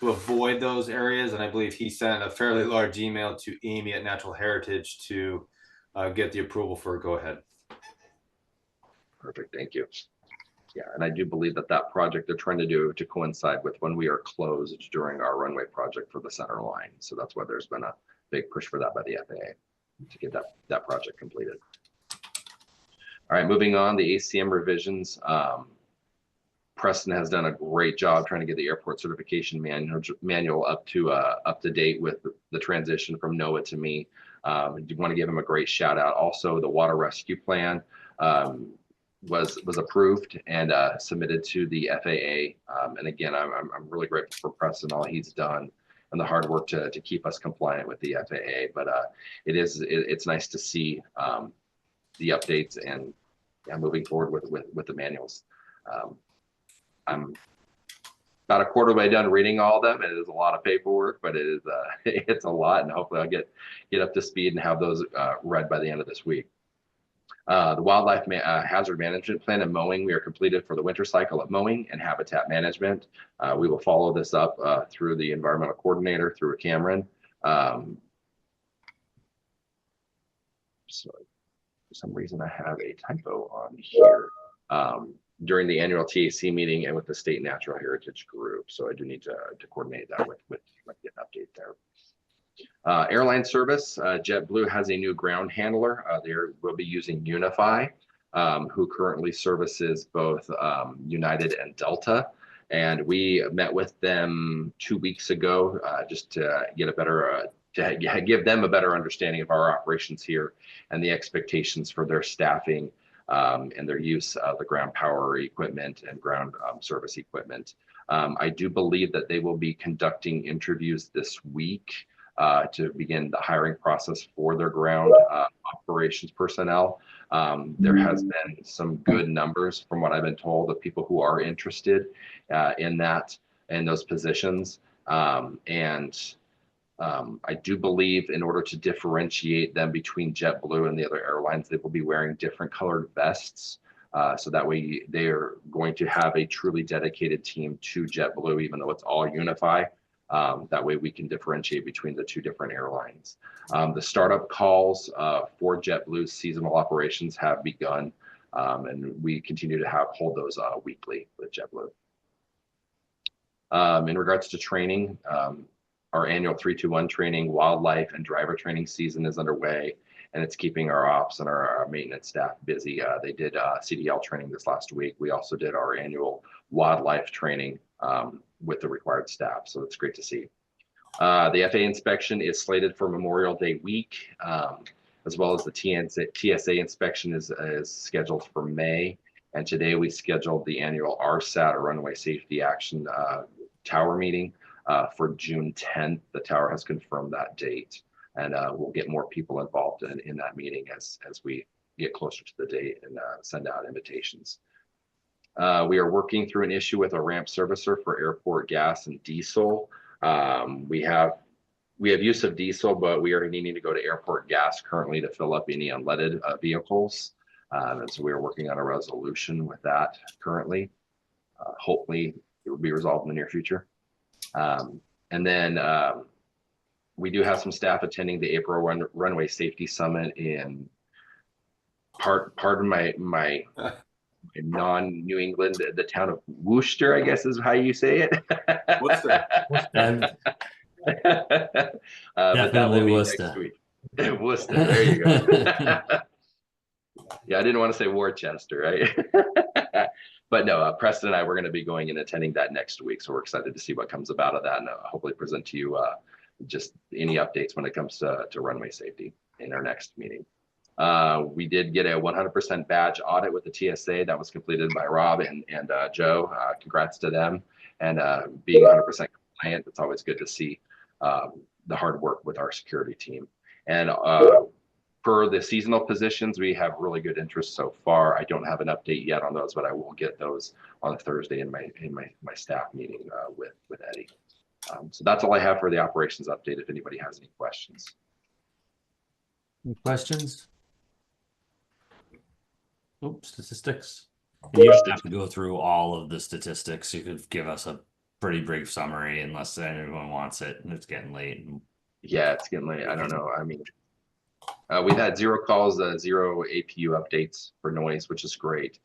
[SPEAKER 12] avoid those areas. And I believe he sent a fairly large email to Amy at Natural Heritage to get the approval for a go-ahead.
[SPEAKER 2] Perfect, thank you. Yeah, and I do believe that project they're trying to do to coincide with when we are closed during our runway project for the center line. So that's why there's been a big push for that by the FAA to get that project completed. All right, moving on, the ACM revisions. Preston has done a great job trying to get the airport certification manual up to date with the transition from Noah to me. I do want to give him a great shout out. Also, the water rescue plan was approved and submitted to the FAA. And again, I'm really grateful for Preston, all he's done and the hard work to keep us compliant with the FAA. But it's nice to see the updates and moving forward with the manuals. I'm about a quarter way done reading all of them. It is a lot of paperwork, but it's a lot, and hopefully I'll get up to speed and have those read by the end of this week. The wildlife hazard management plan and mowing, we are completed for the winter cycle of mowing and habitat management. We will follow this up through the environmental coordinator, through Cameron. So for some reason I have a typo on here. During the annual TAC meeting and with the State Natural Heritage Group. So I do need to coordinate that with get an update there. Airline service, JetBlue has a new ground handler. They will be using Unify, who currently services both United and Delta. And we met with them 2 weeks ago just to get a better give them a better understanding of our operations here and the expectations for their staffing and their use of the ground power equipment and ground service equipment. I do believe that they will be conducting interviews this week to begin the hiring process for their ground operations personnel. There has been some good numbers from what I've been told of people who are interested in those positions. I do believe in order to differentiate them between JetBlue and the other airlines, they will be wearing different colored vests. So that way they are going to have a truly dedicated team to JetBlue, even though it's all Unify. That way we can differentiate between the two different airlines. The startup calls for JetBlue's seasonal operations have begun, and we continue to hold those weekly with JetBlue. In regards to training, our annual 321 training, wildlife, and driver training season is underway, and it's keeping our ops and our maintenance staff busy. They did CDL training this last week. We also did our annual wildlife training with the required staff, so it's great to see. The FAA inspection is slated for Memorial Day week, as well as the TSA inspection is scheduled for May. And today we scheduled the annual RSAT, or Runway Safety Action Tower meeting, for June 10th. The tower has confirmed that date, and we'll get more people involved in that meeting as we get closer to the date and send out invitations. We are working through an issue with a ramp servicer for airport gas and diesel. We have use of diesel, but we are needing to go to airport gas currently to fill up any unleaded vehicles. And so we are working on a resolution with that currently. Hopefully it will be resolved in the near future. And then we do have some staff attending the April Runway Safety Summit in pardon my non-New England, the town of Worcester, I guess is how you say it.
[SPEAKER 12] Worcester.
[SPEAKER 1] Definitely Worcester.
[SPEAKER 2] Worcester, there you go. Yeah, I didn't want to say Worcester, right? But no, Preston and I, we're going to be going and attending that next week. So we're excited to see what comes about of that, and hopefully present to you just any updates when it comes to runway safety in our next meeting. We did get a 100% badge audit with the TSA that was completed by Rob and Joe. Congrats to them. And being 100% compliant, it's always good to see the hard work with our security team. And for the seasonal positions, we have really good interest so far. I don't have an update yet on those, but I will get those on Thursday in my staff meeting with Eddie. So that's all I have for the operations update. If anybody has any questions.
[SPEAKER 1] Any questions? Oh, statistics. You don't have to go through all of the statistics. You could give us a pretty brief summary unless anyone wants it and it's getting late.
[SPEAKER 2] Yeah, it's getting late. I don't know. I mean, we've had 0 calls, 0 APU updates for noise, which is great.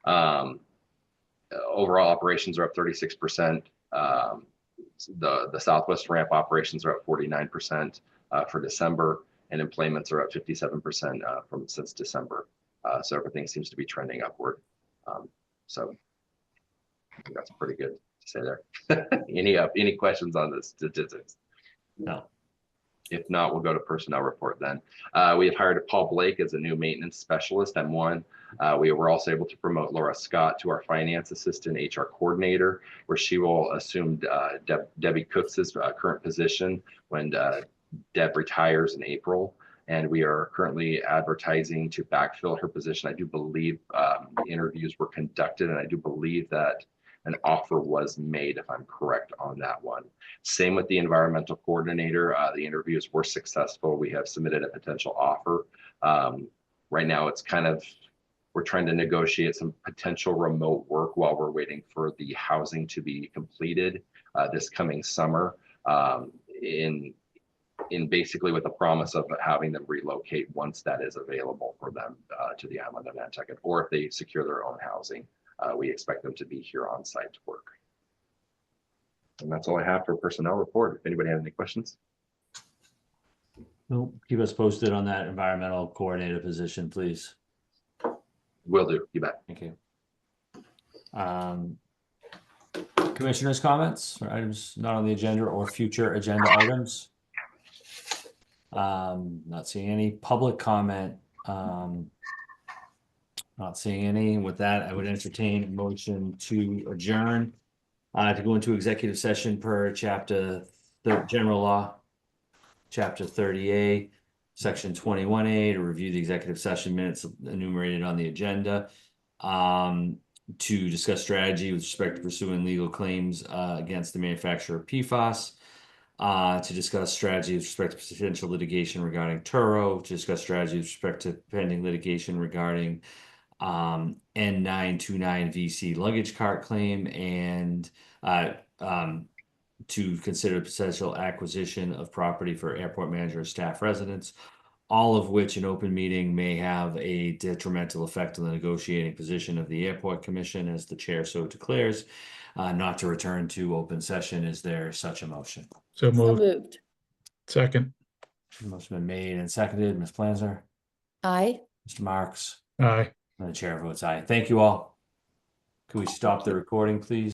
[SPEAKER 2] Overall operations are up 36%. The Southwest ramp operations are up 49% for December, and employments are up 57% since December. So everything seems to be trending upward. So I think that's pretty good to say there. Any questions on the statistics?
[SPEAKER 1] No.
[SPEAKER 2] If not, we'll go to personnel report then. We have hired Paul Blake as a new maintenance specialist, M1. We were also able to promote Laura Scott to our finance assistant, HR coordinator, where she will assume Debbie Cooks's current position when Deb retires in April. And we are currently advertising to backfill her position. I do believe interviews were conducted, and I do believe that an offer was made, if I'm correct on that one. Same with the environmental coordinator. The interviews were successful. We have submitted a potential offer. Right now, it's kind of, we're trying to negotiate some potential remote work while we're waiting for the housing to be completed this coming summer. In basically with the promise of having them relocate once that is available for them to the island of Nantucket, or if they secure their own housing, we expect them to be here on site to work. And that's all I have for personnel report. If anybody has any questions.
[SPEAKER 1] Nope. Keep us posted on that environmental coordinator position, please.
[SPEAKER 2] Will do. You bet.
[SPEAKER 1] Thank you. Commissioners' comments or items not on the agenda or future agenda items? Not seeing any public comment. Not seeing any. With that, I would entertain a motion to adjourn. To go into executive session per general law, chapter 30A, section 21A, to review the executive session minutes enumerated on the agenda. To discuss strategy with respect to pursuing legal claims against the manufacturer of PFAS. To discuss strategy with respect to potential litigation regarding Turo. To discuss strategy with respect to pending litigation regarding N929 VC luggage cart claim, and to consider potential acquisition of property for airport manager or staff residents, all of which an open meeting may have a detrimental effect on the negotiating position of the airport commission, as the chair so declares, not to return to open session. Is there such a motion?
[SPEAKER 9] So
[SPEAKER 13] So
[SPEAKER 9] moved.
[SPEAKER 13] moved.
[SPEAKER 9] Second.
[SPEAKER 1] Motion been made and seconded. Ms. Planzer,
[SPEAKER 13] Aye.
[SPEAKER 1] Mr. Marks,
[SPEAKER 9] Aye.
[SPEAKER 1] and the chair votes aye. Thank you all. Can we stop the recording, please?